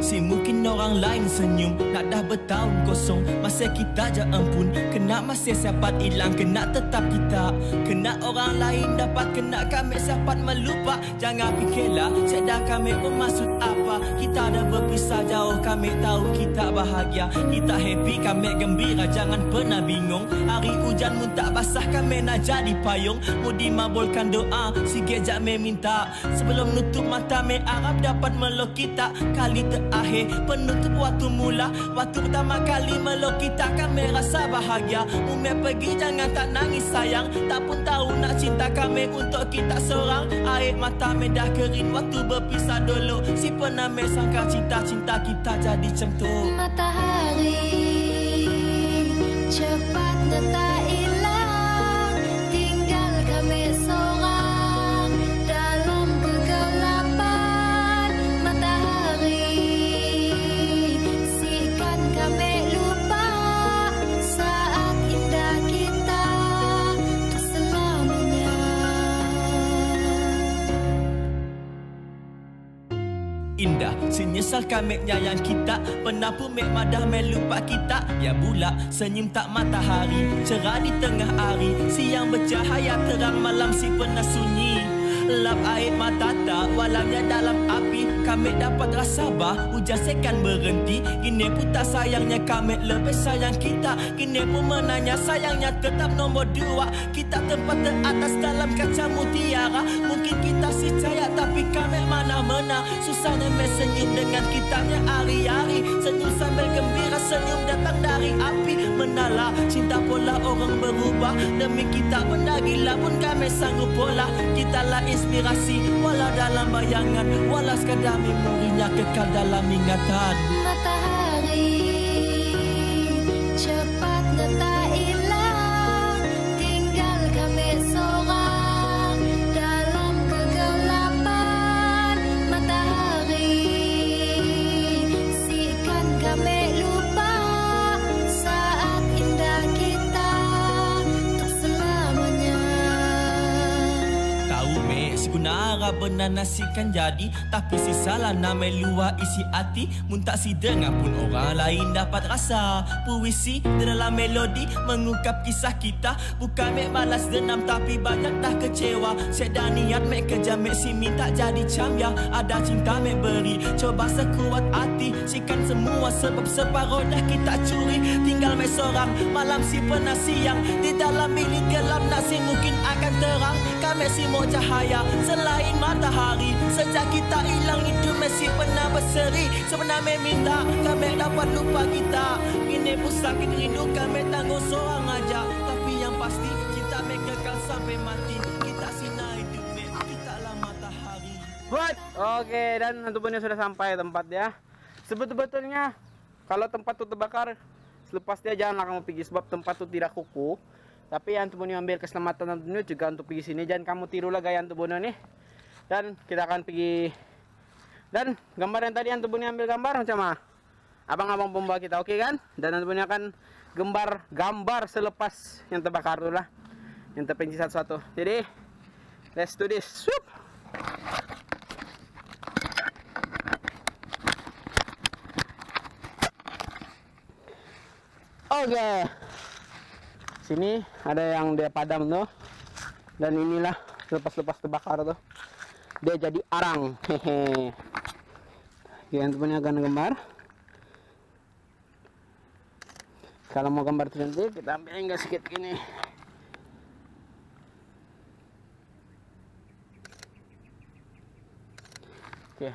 Si mungkin orang lain senyum, nak dah bertahun kosong. Masa kita je ampun, kena masih siapat hilang, kena tetap kita. Kena orang lain dapat, kena kami siapat melupa. Jangan fikirlah, sedar kami bermaksud apa. Kita dah berpisah jauh, kami tahu kita bahagia. Kita happy, kami gembira, jangan pernah bingung. Hari hujan mun tak basah, kami nak jadi payung. Mu dimabulkan doa, sikit jak me minta. Sebelum nutup mata, me harap dapat meluk kita. Kali terakhir, penutup waktu mula. Waktu pertama kali meluk kita, kami rasa bahagia. Mu me pergi, jangan tak nangis sayang. Tak pun tahu nak cinta kami untuk kita seorang. Air mata me dah kering, waktu berpisah dulu. Si pernah me sangka cinta-cinta kita jadi macam tu. Matahari cepat tak hilang, tinggal kami seorang dalam kegelapan. Matahari sikan kami lupa saat indah kita tak selamanya. Indah, senyesal kami nyayang kita. Pernah pun mek madah melupa kita. Ya bulat, senyum tak matahari, cerah di tengah hari. Siang bercahaya terang, malam si pernah sunyi. Lap air mata tak, walaunya dalam api. Kami dapat rasa bah, hujan sekan berhenti. Kini pun tak sayangnya kami lebih sayang kita. Kini pun menanya sayangnya tetap nombor dua. Kita tempat teratas dalam kaca mutiara. Mungkin kita si cahaya tapi kami mana-mana. Susahnya senyum dengan kitanya hari-hari. Senyum sambil gembira, senyum datang dari api. Menalah cinta pola orang berubah. Demi kita benda gila pun kami sanggup pola. Kita lah inspirasi, walau dalam bayangan, walau sekadar memorinya kekal dalam ingatan. Matahari cepat tak hilang, tinggal kami seorang dalam kegelapan. Matahari sikan kami lupa saat indah kita tak selamanya. Tahu me, si kunara benar nasikan jadi. Tapi si salah nama luar isi hati. Mun tak si dengar pun orang lain dapat rasa. Puisi dalam melodi mengungkap kisah kita. Bukan mek balas dendam tapi banyak dah kecewa. Sedang niat mek kerja mek si minta jadi camya. Ada cinta mek beri, coba sekuat hati. Sikan semua sebab separuh dah kita curi. Tinggal mek seorang, malam si pernah siang. Di dalam bilik gelap nasi mungkin akan terang. Kami si mau cahaya selain matahari. Sejak kita hilang itu masih pernah berseri. Sebenarnya minta kami dapat lupa kita. Ini pun sakit rindu kami tanggung seorang aja. Tapi yang pasti cinta mereka kekal sampai mati. Kita sinar hidup mereka, kita lah matahari. Buat. Oke, dan tentunya sudah sampai tempat ya. Sebetulnya kalau tempat itu terbakar, selepas dia janganlah kamu pergi sebab tempat itu tidak kuku. Tapi yang tubuhnya ambil keselamatan tentunya juga untuk pergi sini. Jangan kamu tirulah gaya tubuhnya nih. Dan kita akan pergi. Dan gambar yang tadi yang tubuhnya ambil gambar macam mana? Abang-abang pembawa kita oke kan? Dan tubuhnya akan gambar selepas yang terbakar itu lah. Yang terperinci satu-satu. Jadi let's do this. Swoop. Oke. Sini ada yang dia padam tuh. Dan inilah lepas-lepas terbakar tuh. Dia jadi arang. Hehe. Yang punya akan gambar. Kalau mau gambar cantik, kita ambil enggak sedikit gini. Oke.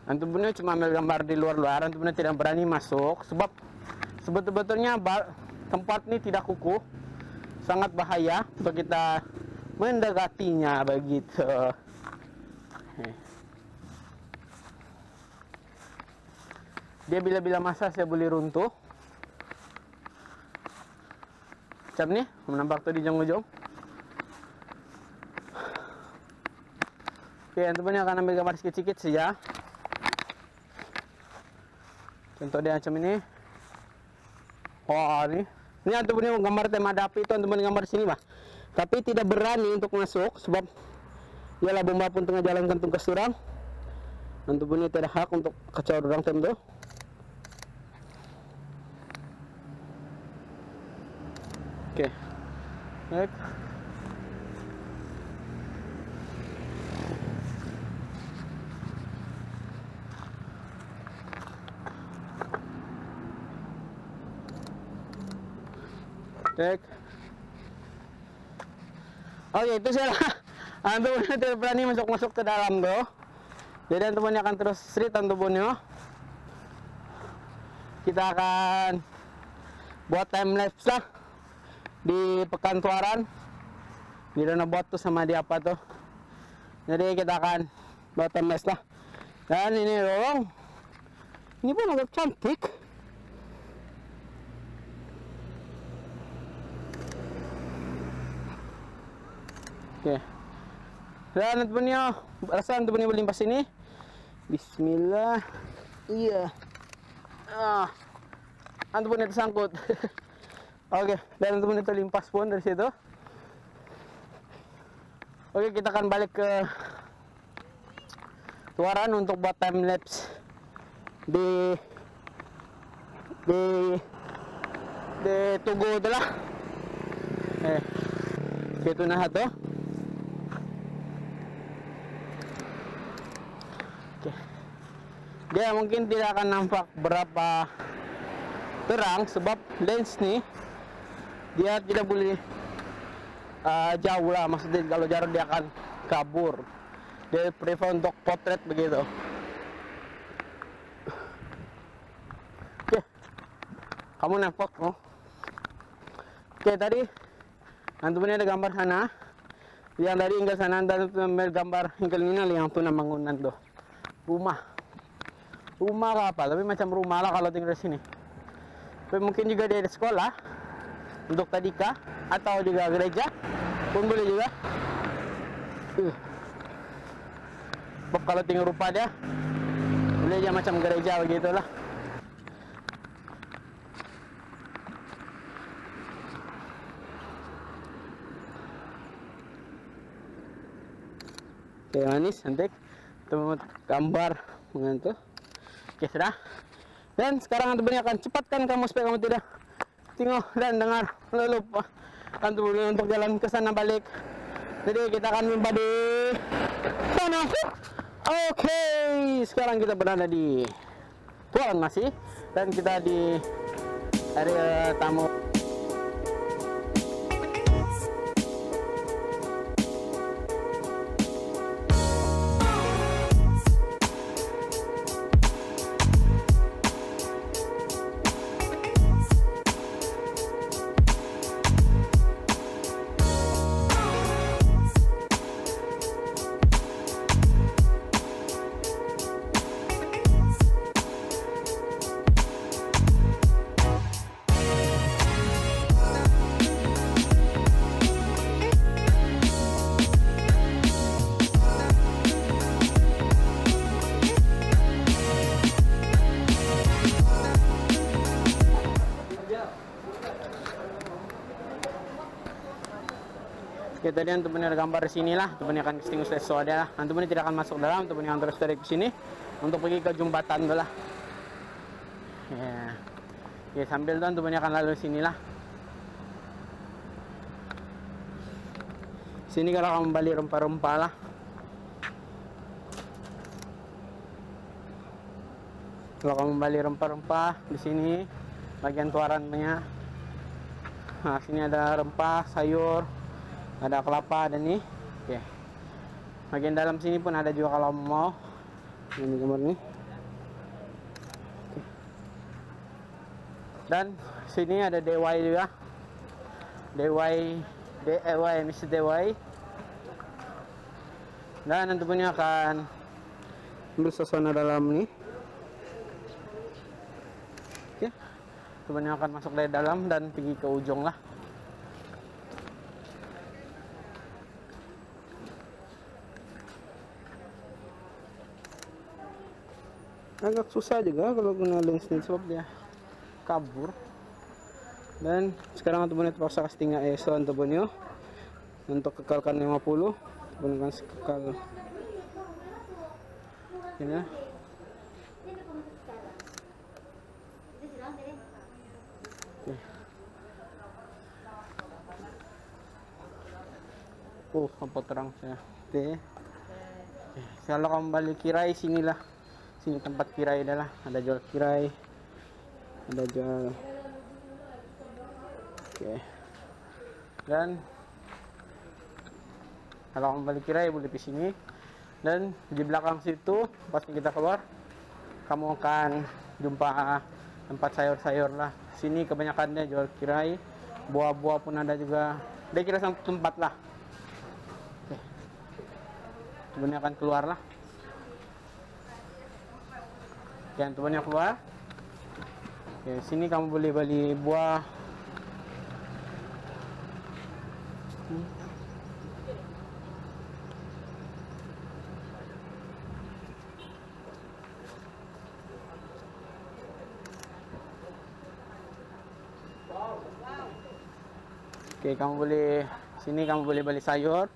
Antum punya cuma ambil gambar di luar-luar, antum punya tidak berani masuk sebab sebetulnya tempat ini tidak kukuh, sangat bahaya untuk kita mendekatinya begitu. Dia bila-bila masa saya boleh runtuh. Macam ni, menampak tu di ujung-ujung. Oke, teman-teman akan ambil gambar sikit-sikit saja. Contoh dia macam ini. Oh, ini. Ini antum punya gambar tema api itu, antum punya gambar sini, bah. tapi tidak berani untuk masuk sebab ialah bomba pun tengah jalan kantung ke surang. Nanti punya tidak hak untuk kacau orang tem tu. Oke. Baik. Cek. Oke, itu salah. Antum tidak berani masuk ke dalam tuh. Jadi antum akan terus street antum punya. Kita akan buat time lapse lah di Pekantuaran. Bila nak buat tuh sama di apa tuh. Jadi kita akan buat time lapse lah. Dan ini lorong. Ini pun agak cantik. Oke. Dan nanti punya rasa nanti punya berlimpas ini. Bismillah. Iya. Nanti punya tersangkut. Oke, dan nanti punya terlimpas pun dari situ. Oke, kita akan balik ke Tuaran untuk buat time lapse di Tugu itu lah. Gitu nah tuh. Dia mungkin tidak akan nampak berapa terang sebab lens nih dia tidak boleh jauh lah, maksudnya kalau jarak dia akan kabur. Dia prefer untuk potret begitu. Oke, kamu nampak oh. Oke, tadi antum ini ada gambar sana. Yang dari hingga sana dan ambil gambar hingga ini yang tuh bangunan tuh rumah apa, tapi macam rumah lah kalau tinggal di sini. Tapi mungkin juga dia ada sekolah untuk tadika atau juga gereja pun boleh juga. Sebab kalau tinggal rupa dia boleh aja macam gereja begitulah. Oke, manis, cantik. Itu gambar mengantuk. Oke, sudah. Dan sekarang antum akan cepatkan kamu supaya kamu tidak tengok dan dengar lalu antum boleh untuk jalan ke sana balik. Jadi kita akan jumpa di sana. Oke, sekarang kita berada di Tuaran masih dan kita di area tamu. Oke, tadi antum punya gambar di sini lah. Antum punya akan kestingus sesuatu lah. Antum punya tidak akan masuk dalam. Antum punya terus dari sini untuk pergi ke jembatan tu lah. Ya, ya sambil tu antum punya akan lalu sini lah. Sini kalau kamu balik rempah-rempah lah. Kalau kamu balik rempah-rempah di sini bagian Tuaran punya. Nah, sini ada rempah, sayur, ada kelapa dan nih. Oke. Bagian dalam sini pun ada juga kalau mau. Ini gambar nih. Oke. Dan sini ada Dewai juga. Dewai, Mr. Dewai. Dan nanti punya akan ambil suasana dalam nih. Oke. Sebenarnya akan masuk dari dalam dan pergi ke ujung lah. Agak susah juga kalau guna lens ini sebab dia kabur. Dan sekarang antum punya terpaksa kasih tinggal ISO antum punya Untuk kekalkan 50, gunakan sekekal. Ini ya. Apa terang saya. Oke. Kalau kamu balik kirai, sinilah. Sini tempat kirai adalah. Ada jual kirai. Ada jual. Oke. Dan kalau kamu balik kirai boleh di sini. Dan di belakang situ pas kita keluar, kamu akan jumpa tempat sayur-sayur lah. Sini kebanyakannya jual kirai. Buah-buah pun ada juga. Dia kira satu tempat lah. Temannya akan keluar lah. Oke, temannya keluar. Oke, sini kamu boleh beli buah. Oke, kamu boleh sini kamu boleh beli sayur.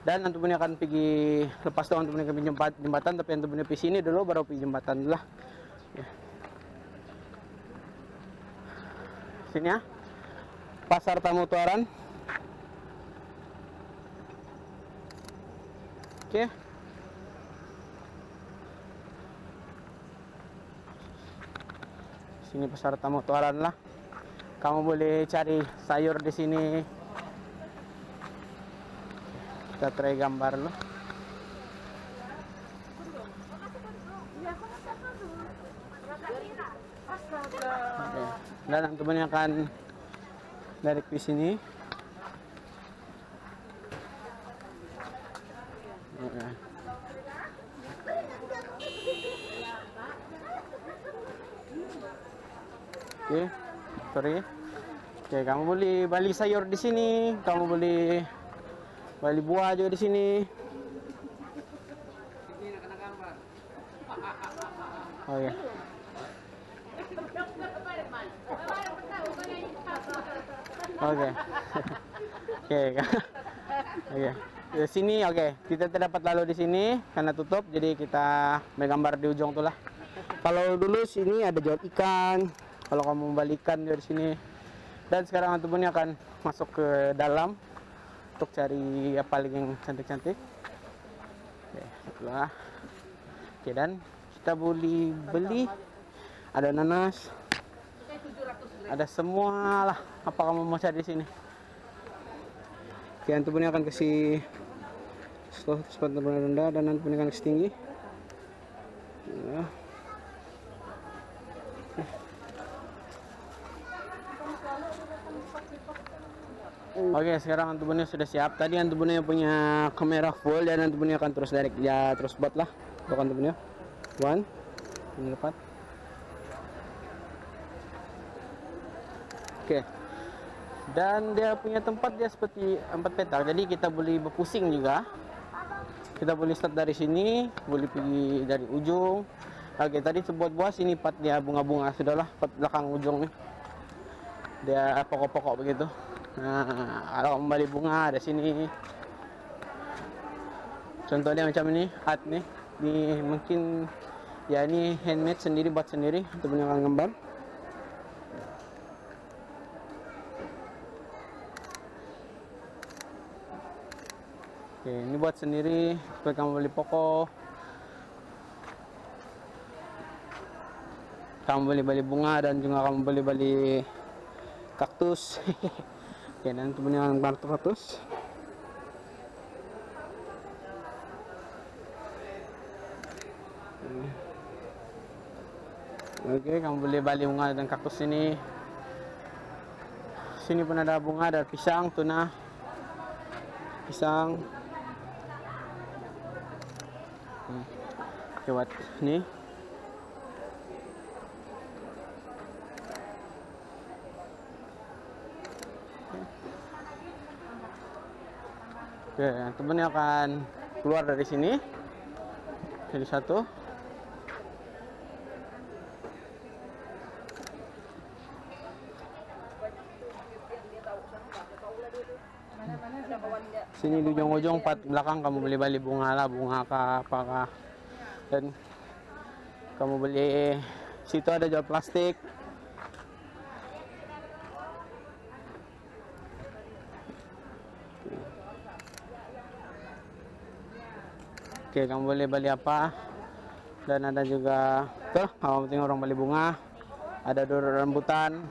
Dan antum punya akan pergi lepas itu antum punya pergi jembatan, tapi antum punya pergi sini dulu baru pergi jembatan lah. Ya. Sini ya. Pasar Tamu Tuaran. Oke. Sini Pasar Tamu Tuaran lah. Kamu boleh cari sayur di sini. Kita try gambar lo. Oke. Dan teman-teman akan dari ke sini. Oke. Oke, sorry. Oke, kamu boleh beli sayur di sini. Kamu boleh beli buah juga di sini. Oh ya. Oke. Oke. Oke. Di sini oke. Kita tidak dapat lalu di sini karena tutup. Jadi kita menggambar di ujung tuh lah. Kalau dulu sini ada jual ikan. Kalau kamu balikan dari sini. Dan sekarang antum ini akan masuk ke dalam untuk cari apa lagi yang cantik-cantik. Oke, itulah. Oke, dan kita boleh beli. Ada nanas. Ada semua lah. Apa kamu mau cari di sini? Oke, antum ini akan kasih spot rendah dan antum ini akan kasih tinggi. Ya. Oke, sekarang antubunnya sudah siap. Tadi antubunnya punya kamera full dan antubunnya akan terus direct ya, terus buat lah untuk antubunnya. One, ini dapat. Oke. Dan dia punya tempat dia seperti 4 petak. Jadi kita boleh berpusing juga. Kita boleh start dari sini, boleh pergi dari ujung. Oke, tadi sebuah buah sini part dia bunga-bunga sudahlah, part belakang ujung nih. Dia pokok-pokok begitu. Nah, kalau kembali bunga ada sini. Contohnya macam ini, art nih. Ini mungkin ya ini handmade sendiri, buat sendiri untuk menyalakan gambar. Oke, ini buat sendiri supaya kamu beli pokok. Kamu boleh beli bunga dan juga kamu boleh beli kaktus. Oke, dan temennya kaktus. Oke, kamu boleh beli bunga dan kaktus ini. Sini pun ada bunga, ada pisang, tuna, pisang. Oke, buat ini. Oke, temennya akan keluar dari sini. Jadi satu. Sini di ujung-ujung, part belakang kamu beli bunga lah, bunga kah, apakah. Dan kamu beli, situ ada jual plastik. Oke, kamu boleh beli apa? Dan ada juga tuh, kamu penting orang beli bunga. Ada dua rambutan.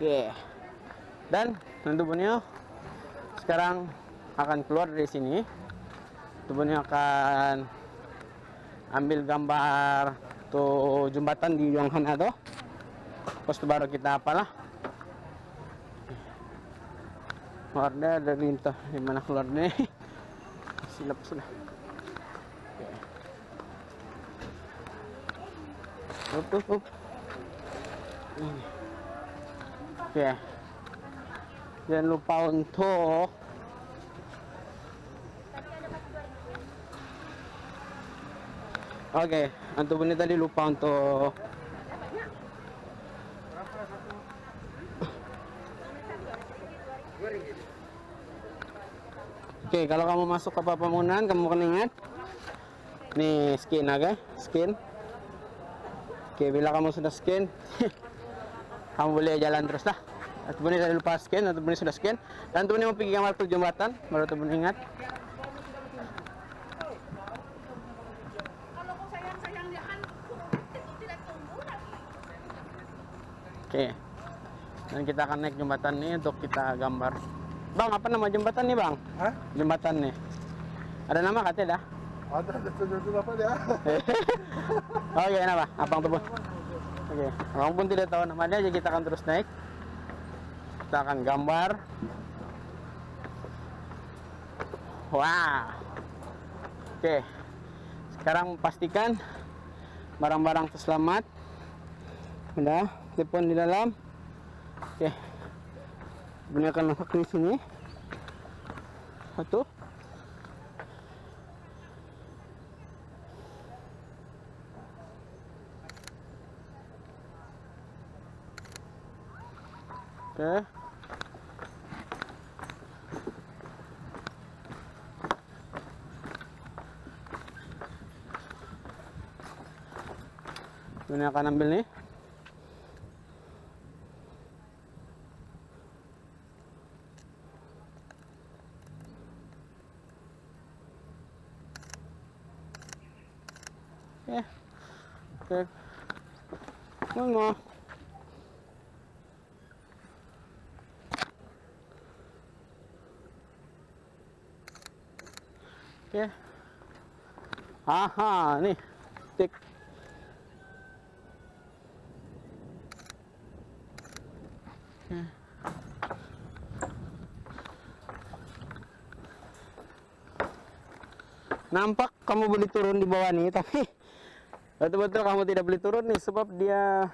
Oke. Dan tentu Bunio sekarang akan keluar dari sini. Bunio akan ambil gambar tuh jembatan di ujung sana tuh. Terus baru kita apalah. Keluarnya dari entah di mana keluarnya. Silap sudah. Up. Oke. Jangan lupa untuk Antum ini tadi lupa untuk kalau kamu masuk ke Pamunan, kamu akan ingat nih skin, skin. Bila kamu sudah skin, kamu boleh jalan terus lah. Atau boleh tadi lupa skin, atau boleh sudah skin, dan tuh ini mau pergi gambar ke jembatan, baru tuh ingat. Dan kita akan naik jembatan ini untuk kita gambar. Bang, apa nama jembatan nih, Bang? Hah? Jembatan nih. Ada nama katanya dah? Ada tujuh apa dia? Oke, kenapa? Abang tuh. Oke, walaupun tidak tahu namanya, jadi kita akan terus naik. Kita akan gambar. Wah. Oke. Sekarang pastikan barang-barang terselamat. Udah, telepon di dalam. Oke. Ini akan masuk di sini. Satu. Oke. Ini akan ambil nih. Oke. Mana? Oke. Aha, nih. Tik. Nampak kamu boleh turun di bawah nih, tapi betul-betul kamu tidak boleh turun nih, sebab dia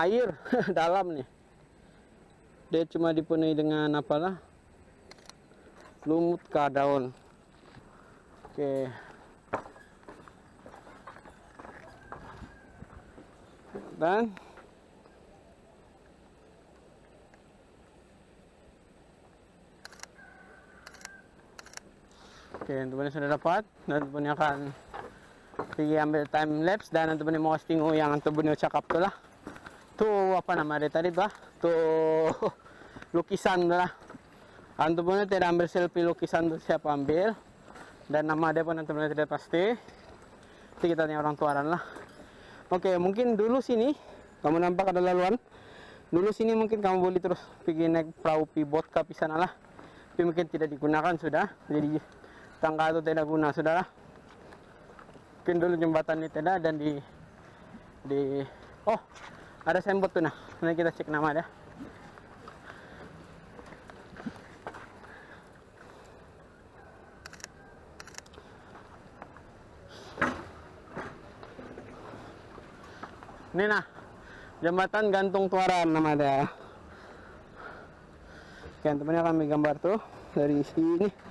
air dalam nih. Dia cuma dipenuhi dengan apalah, lumut ke daun. Oke. Dan teman-teman sudah dapat, dan teman akan pergi ambil time lapse, dan teman mau tengok yang teman cakap tu lah. Tuh apa nama dia tadi tuh? Tuh lukisan tu lah. Teman tidak ambil selfie lukisan tu siapa ambil, dan nama dia pun teman tidak pasti. Jadi kita tanya orang tuaran lah. Oke, mungkin dulu sini kamu nampak ada laluan. Dulu sini mungkin kamu boleh terus pergi naik perahu pivot ke sana lah. Tapi mungkin tidak digunakan sudah. Jadi tangga itu tidak guna sudah lah. Mungkin dulu jembatan ini tidak, dan oh ada signboard tuh nah. Nanti kita cek nama dia. Ini nah, jembatan gantung Tuaran nama dia. Oke, teman-teman kami gambar tuh dari sini.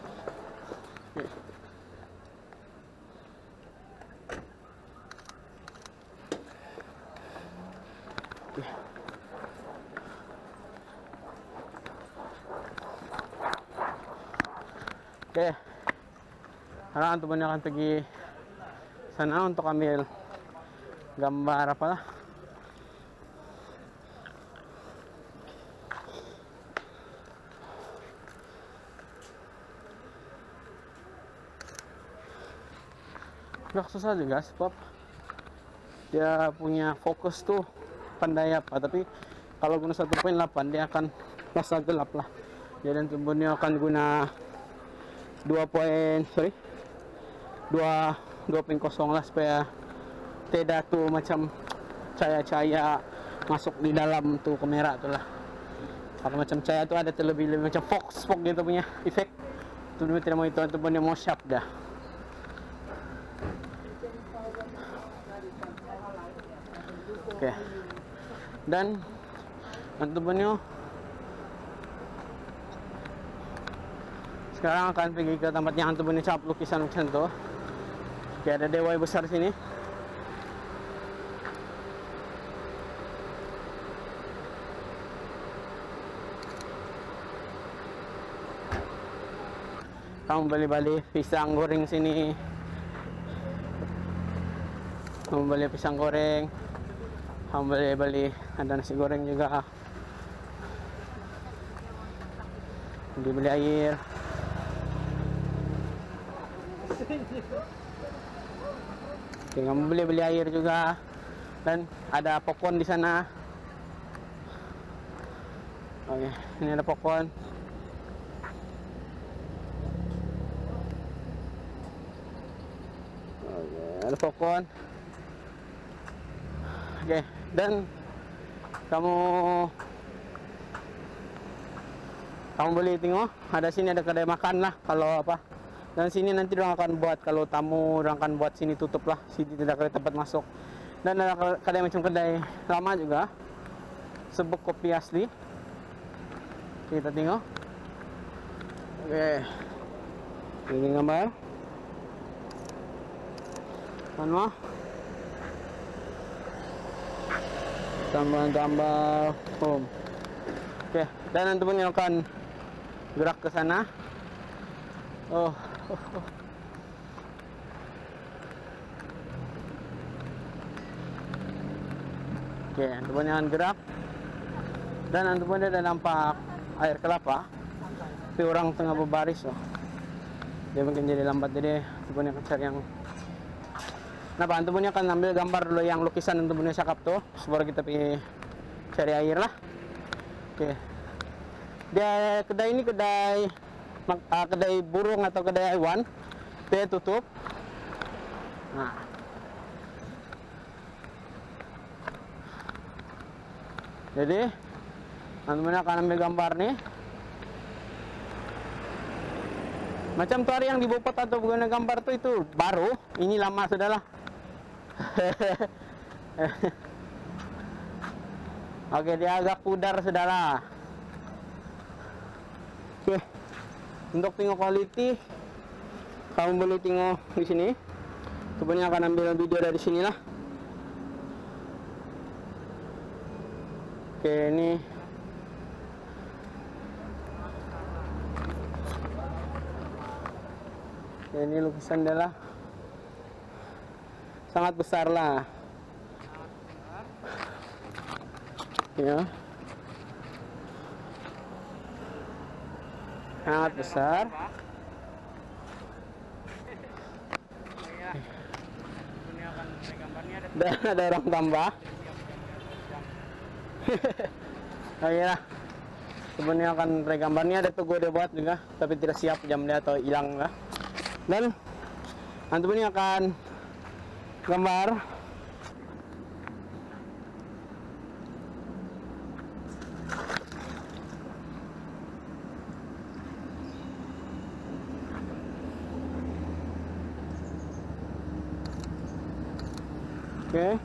Oke. Sekarang teman akan pergi sana untuk ambil gambar apalah. Agak susah juga sebab dia punya fokus tuh pandai apa, tapi kalau guna 1.8 dia akan rasa gelap lah. Jadi tentunya akan guna 2.0 lah supaya tidak tuh macam cahaya-cahaya masuk di dalam tuh kamera tuh lah. Karena macam cahaya tuh ada terlebih-lebih macam fox gitu punya efek. Tuh dia tidak mau itu, ataupun dia mau sharp dah. Oke. Dan teman-temannya sekarang akan pergi ke tempat yang teman-temannya cap lukisan-lukisan tuh. Oke, ada dewa besar sini. Kamu beli-beli pisang goreng sini. Kamu beli pisang goreng. Kamu beli ada nasi goreng juga. Beli air. Oke, kamu beli air juga. Dan ada popcorn di sana. Oke, ini ada popcorn. Oke, ada popcorn. Oke, dan kamu beli tengok, ada sini ada kedai makan lah kalau apa. Dan sini nanti orang akan buat kalau tamu orang akan buat sini tutup lah, sini tidak ada tempat masuk. Dan ada kedai macam kedai lama juga, sebut kopi asli. Kita tengok. Oke, ini gambar. Mana? Gambar home. Oke, dan teman-teman yang akan gerak ke sana. Oke, teman yang akan gerak. Dan teman ada nampak air kelapa. Tapi orang tengah berbaris loh. Dia mungkin jadi lambat, jadi teman akan cari yang. Nah, teman-temannya akan ambil gambar dulu yang lukisan teman-temannya cakap tuh, sebelum kita pergi cari air lah. Oke. Dia kedai ini kedai burung atau kedai hewan. Dia tutup. Nah. Jadi, teman-temannya akan ambil gambar nih. Macam tuh hari yang di Bupet atau bukan gambar tuh itu baru, ini lama sudahlah. Oke, dia agak pudar sudahlah. Oke, untuk tengok quality, kamu boleh tengok di sini. Sebenarnya akan ambil video dari sinilah. Oke, ini. Oke, ini lukisan dia lah. Sangat besar lah. Ya. Sangat besar. Dan ada orang tambah. Oh iya. Sebenarnya akan gambarnya ada tuh gue udah buat juga, tapi tidak siap jam dia atau hilang lah. Dan nanti ini akan gambar. Oke.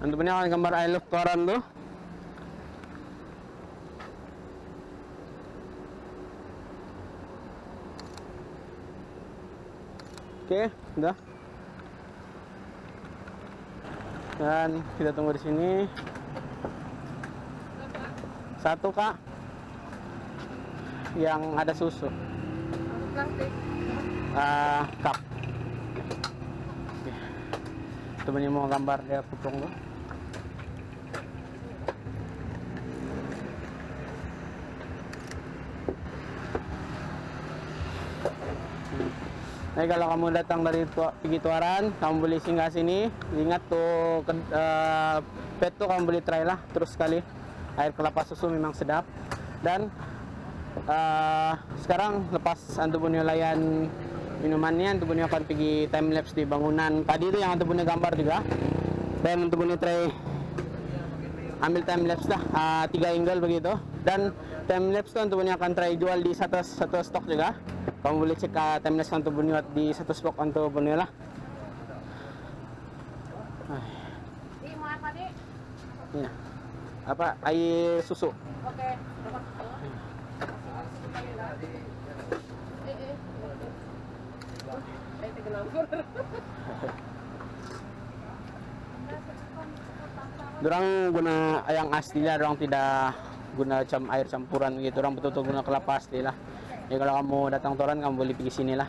Nanti punya akan gambar I love Tuaran tuh. Oke, udah. Dan kita tunggu di sini. Satu Kak, yang ada susu. Plastik. Cup. Temennya mau gambar dia putung tuh. Nah, kalau kamu datang dari Pigi Tuaran, kamu boleh singgah sini. Ingat tuh pet tuh kamu boleh try lah terus sekali. Air kelapa susu memang sedap. Dan sekarang lepas antum punya layan minumannya, antum punya akan pergi time lapse di bangunan tadi itu yang antum punya gambar juga. Dan antum punya try ambil time lapse lah 3 angle begitu. Dan time lapse tuh antum punya akan try jual di satu stok juga. Kamu boleh cek time lapse antum punya di satu stok antum punya lah. Di mau apa, Dik? Ini apa, air susu. Oke. Dorang guna yang asli lah, dorang tidak guna air campuran gitu. Dorang betul-betul guna kelapa asli lah. Jadi kalau kamu datang Toran, kamu boleh pergi sini lah.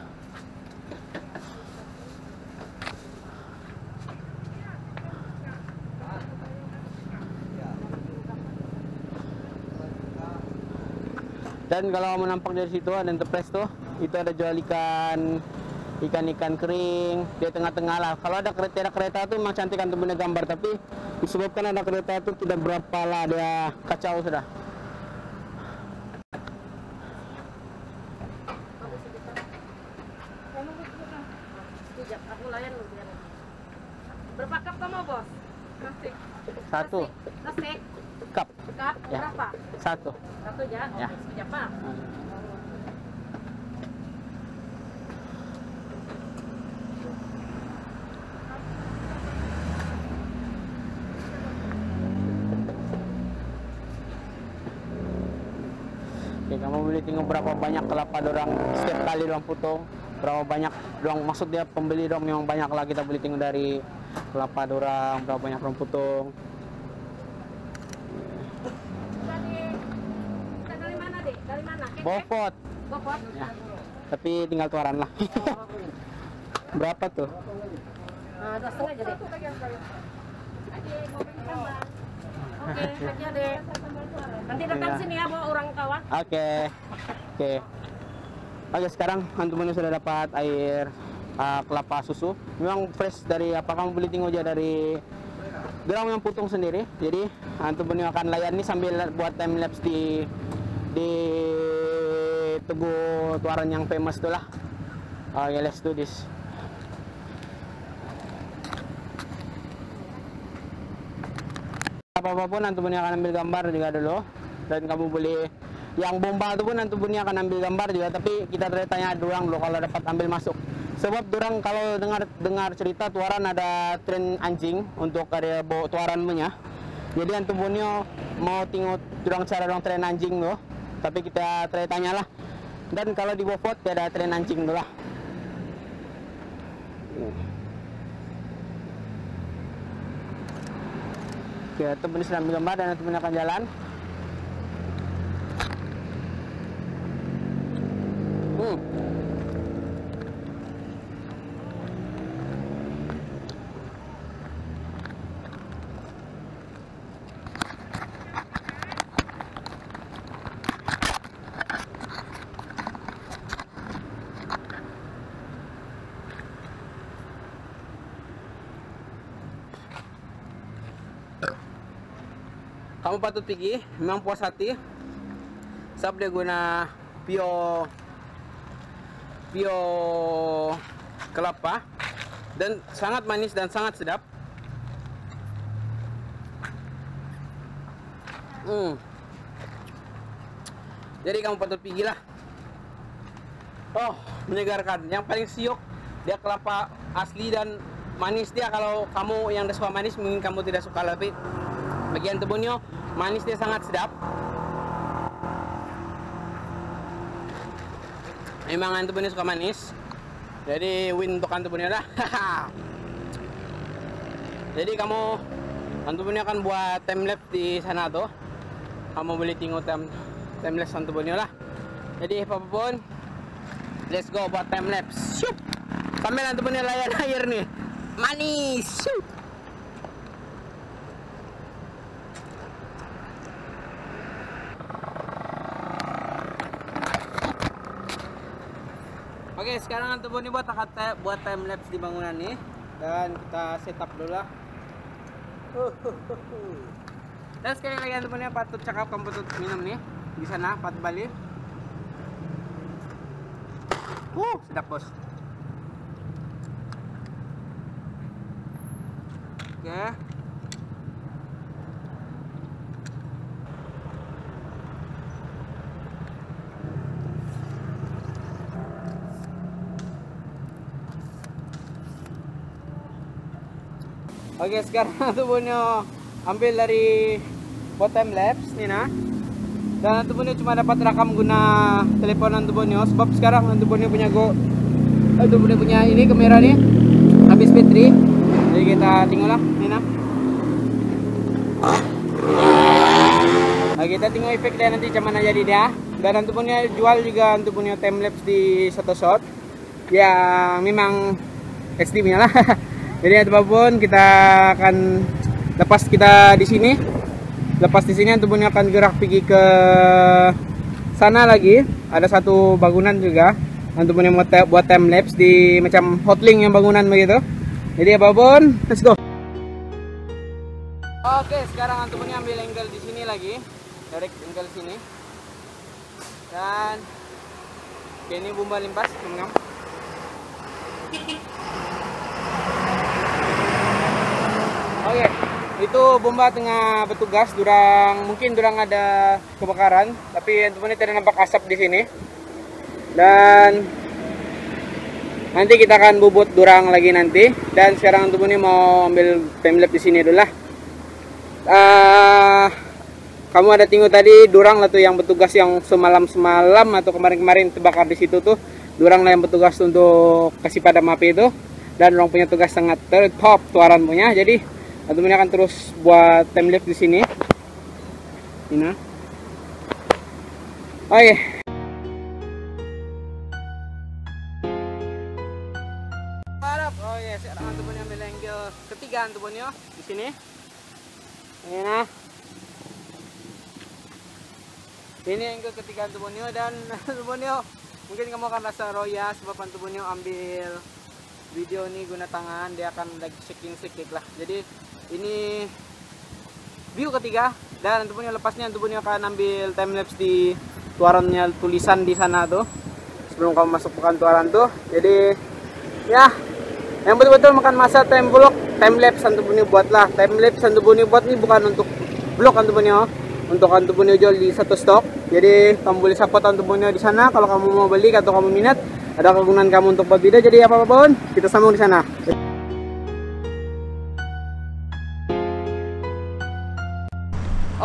Dan kalau kamu nampak dari situ ada enterprise tuh, itu ada jual ikan kering di tengah-tengah lah. Kalau ada kereta tuh memang cantik untuk punya gambar, tapi disebabkan ada kereta itu tidak berapa lah, dia kacau sudah. Aku layan lu biar. Berapa cup kamu, Bos? Nasi. Satu Nasi. cup. Cup Ya. berapa? Satu. Satu ya. Ya. Oke, sekejap, Pak. Oke, kamu boleh tengok berapa banyak kelapa dorang setiap kali dorang putung, berapa banyak dorang, maksud dia pembeli dorang memang banyak lah. Kita boleh tengok dari kelapa dorang berapa banyak dorang putung. Dari mana, Dik? Dari mana? Bofot Bofot. ya, tapi tinggal Tuaran lah. Berapa tuh? 2,5 jadi. Oke, aja deh. Nanti datang Ya. sini ya, bawa orang kawan. Oke. Oke, sekarang antum sudah dapat air kelapa susu. Memang fresh dari apa, kamu boleh tengok aja dari dorang yang putung sendiri. Jadi antum akan layani sambil buat time lapse di Tugu Tuaran yang famous itulah. Ya, let's do this. Apa-apa pun antum akan ambil gambar juga dulu, dan kamu boleh yang bomba itu pun antum akan ambil gambar juga, tapi kita tanya dorang dulu kalau dapat ambil masuk. Sebab dorang kalau dengar cerita Tuaran ada tren anjing untuk area Tuaran punya. Jadi antum mau tengok dorang cara dorang tren anjing tuh, tapi kita tanya lah. Dan kalau di Bofot ada tren anjing tuh lah. Oke, teman sedang ambil gambar dan teman akan jalan. Kamu patut pergi, memang puas hati. Sebab dia guna pure kelapa dan sangat manis dan sangat sedap. Jadi kamu patut pergi lah. Oh, menyegarkan. Yang paling siok dia kelapa asli dan manis dia. Kalau kamu yang suka manis mungkin kamu tidak suka, tapi bagian tebunnya manis dia sangat sedap. Memang antebunnya suka manis, jadi win untuk antebunnya lah. Jadi kamu Antubonio akan buat time lapse di sana tuh. Kamu boleh tengok time lapse Antubonio lah. Jadi apapun, let's go buat time lapse. Shoot. Sambil Antubonio layan air nih. Manis. Shoot. Oke, sekarang Antubonio buat time lapse di bangunan nih. Dan kita setup dulu lah. Dan sekali lagi Antubonio patut cakap kamu patut minum nih di sana, patut balik. Sedap bos. Oke. Oke, sekarang Antubonio ambil dari buat time lapse nih nah. Dan Antubonio cuma dapat rekam guna telepon Antubonio sebab sekarang Antubonio punya ini kamera nih habis baterai. Jadi kita tengok lah nih nah. Nah, kita tengok efek dia nanti macam mana jadi dia. Dan Antubonio jual juga Antubonio time lapse di Shot yang memang HD nya lah. Jadi apapun kita akan lepas kita di sini. Lepas di sini Antubonio akan gerak pergi ke sana lagi. Ada satu bangunan juga. Antubonio mau buat time lapse di macam hotlink yang bangunan begitu. Jadi apapun, let's go. Oke, sekarang Antubonio ambil angle di sini lagi. Direct angle sini. Dan ini bomba limpas, teman-teman. Oke, itu bomba tengah bertugas. Mungkin ada kebakaran, tapi Antubonio tidak nampak asap di sini. Dan nanti kita akan bubut durang lagi nanti. Dan sekarang Antubonio mau ambil time lapse di sini dulu lah. Kamu ada tengok tadi durang lah tuh yang bertugas yang semalam atau kemarin terbakar di situ tuh. Durang lah yang bertugas untuk kasih padam api itu. Dan orang punya tugas sangat top tuaran punya. Jadi Antubonio akan terus buat time lapse di sini. Ini. Oke. Oh ya, sekarang Antubonio ambil angle ketiga Antubonio di sini. Ini nah. Ini angle ketiga Antubonio dan Antubonio mungkin kamu akan rasa roya sebab Antubonio ambil video ini guna tangan, dia akan lagi shaking lah. Jadi ini view ketiga dan Antubonio lepasnya Antubonio akan ambil time lapse di tuarannya tulisan di sana tuh sebelum kamu masuk bukan tuaran tuh. Jadi ya yang betul-betul makan masa time lapse Antubonio buatlah. Time lapse Antubonio buat ini bukan untuk vlog Antubonio, untuk Antubonio jual di satu stok. Jadi kamu boleh support Antubonio di sana kalau kamu mau beli atau kamu minat, ada kegunaan kamu untuk buat video. Jadi apapun kita sambung di sana.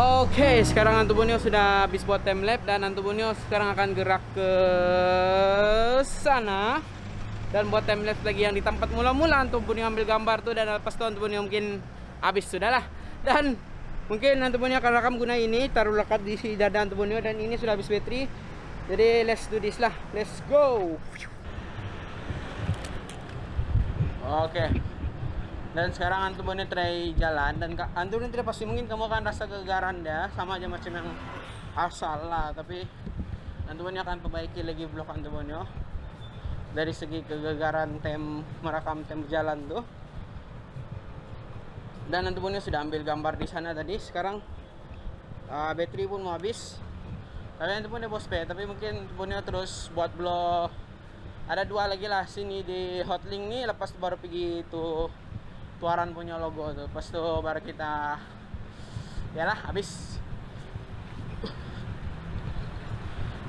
Oke, sekarang Antubonio sudah habis buat time lapse dan Antubonio sekarang akan gerak ke sana dan buat time lapse lagi yang di tempat mula-mula Antubonio ambil gambar tuh. Dan lepas itu Antubonio mungkin habis sudahlah. Dan mungkin Antubonio akan rekam guna ini, taruh lekat di dada Antubonio dan ini sudah habis baterai. Jadi let's do this lah, let's go. Oke. Dan sekarang Antubonio try jalan dan Antubonio tidak pasti mungkin kamu akan rasa gegagaran ya, sama aja macam yang asal lah. Tapi Antubonio akan perbaiki lagi vlog Antubonio dari segi kegagaran merekam tem jalan tuh. Dan Antubonio sudah ambil gambar di sana tadi. Sekarang baterai pun mau habis. Tapi Antubonio bos pe, tapi mungkin Antubonio terus buat vlog. Ada dua lagi lah sini di hotlink nih, lepas baru pergi tuh tuaran punya logo tuh. Lepas itu baru kita yalah habis.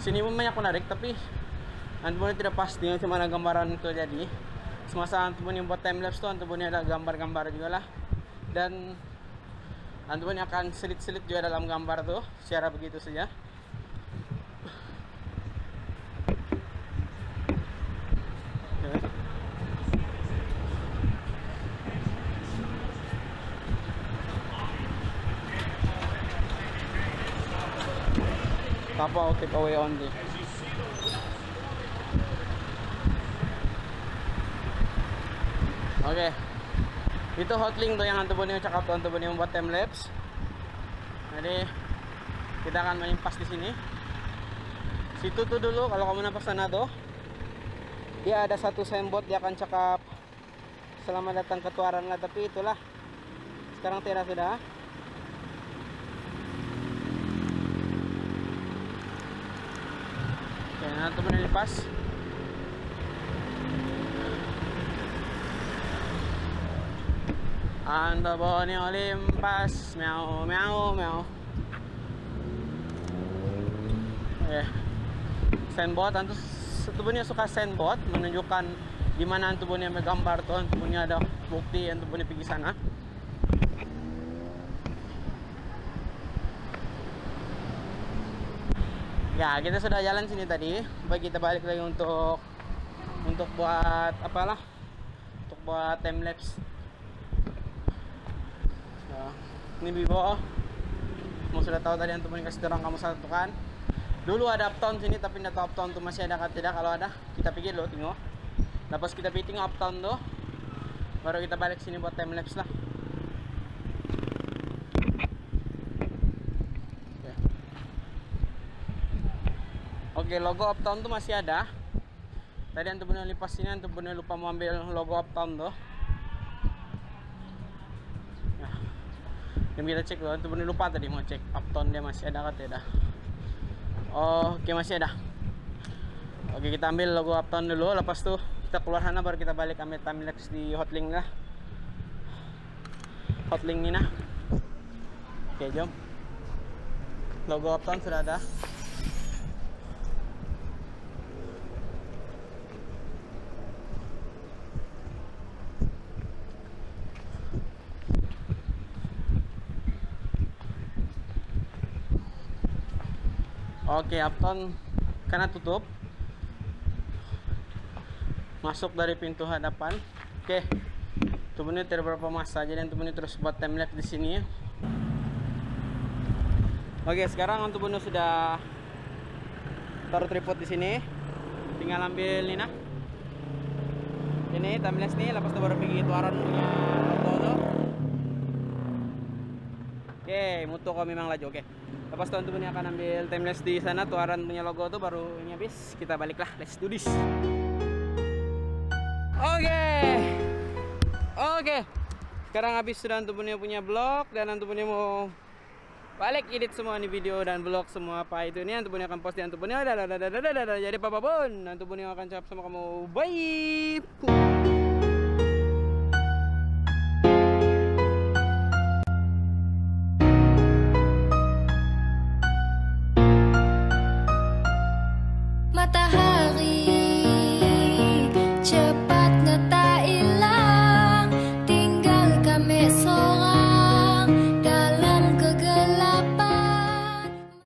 Sini pun banyak menarik tapi Antubonio tidak pasti macam mana gambaran itu jadi. Semasa Antubonio buat time lapse tuh Antubonio ada gambar-gambar juga lah. Dan Antubonio akan selit-selit juga dalam gambar tuh secara begitu saja. Tapau take away only. Oke. Itu hotlink tuh yang Hantu Bonio cakap tuh, Hantu Bonio buat time lapse. Jadi kita akan melimpas di sini. Situ tuh dulu kalau kamu nampak sana tuh, dia ada satu signboard, dia akan cakap selamat datang ke Tuaran lah, tapi itulah sekarang tidak sudah. Oke, nah Hantu Bonio lipas. Hantu Bonio limpas, meow meow meow. Oke. Signboard, Hantu Bonio suka signboard menunjukkan di mana Hantu Bonio menggambar tuh, Hantu Bonio ada bukti Hantu Bonio pergi sana. Ya, kita sudah jalan sini tadi. Baik, kita balik lagi untuk buat apalah? Untuk buat time lapse. Ya, ini Bibo. Kamu sudah tahu tadi Hantu Bonio kasih terang kamu satu kan. Dulu ada uptown sini, tapi tidak tahu uptown tuh masih ada atau tidak. Kalau ada, kita pikir loh, tengok. Lepas kita pikir uptown tuh, baru kita balik sini buat time lapse lah. Oke, logo uptown tuh masih ada. Tadi Hantu Bonio lipas sini, Hantu Bonio lupa mau ambil logo uptown tuh. Nah, yang kita cek loh, Hantu Bonio lupa tadi mau cek uptown dia masih ada atau tidak. Oke, masih ada. Oke, kita ambil logo uptown dulu. Lepas tuh kita keluar sana, baru kita balik ambil time lapse di hotlink lah. Hotlink ini nah. Oke, jom. Logo uptown sudah ada. Oke, uptown karena tutup. Masuk dari pintu hadapan. Oke. Hantu Bonio tidak berapa masa, jadi Hantu Bonio terus buat time lapse di sini. Oke, sekarang Hantu Bonio sudah taruh tripod di sini. Tinggal ambil ini nah. Ini time lapse nih, lepas itu baru pergi Tuaran punya logo tuh. Oke, mutu kau memang laju. Oke. Lepas itu Hantu Bonio akan ambil time lapse di sana, Tuaran punya logo tuh, baru ini habis. Kita baliklah, let's do this. Oke. Sekarang habis sudah Hantu Bonio punya vlog, dan Hantu Bonio mau balik edit semua nih video dan vlog semua apa itu ini. Hantu Bonio akan post di Hantu Bonio. Jadi apapun Hantu Bonio akan cakap sama kamu. Bye. Matahari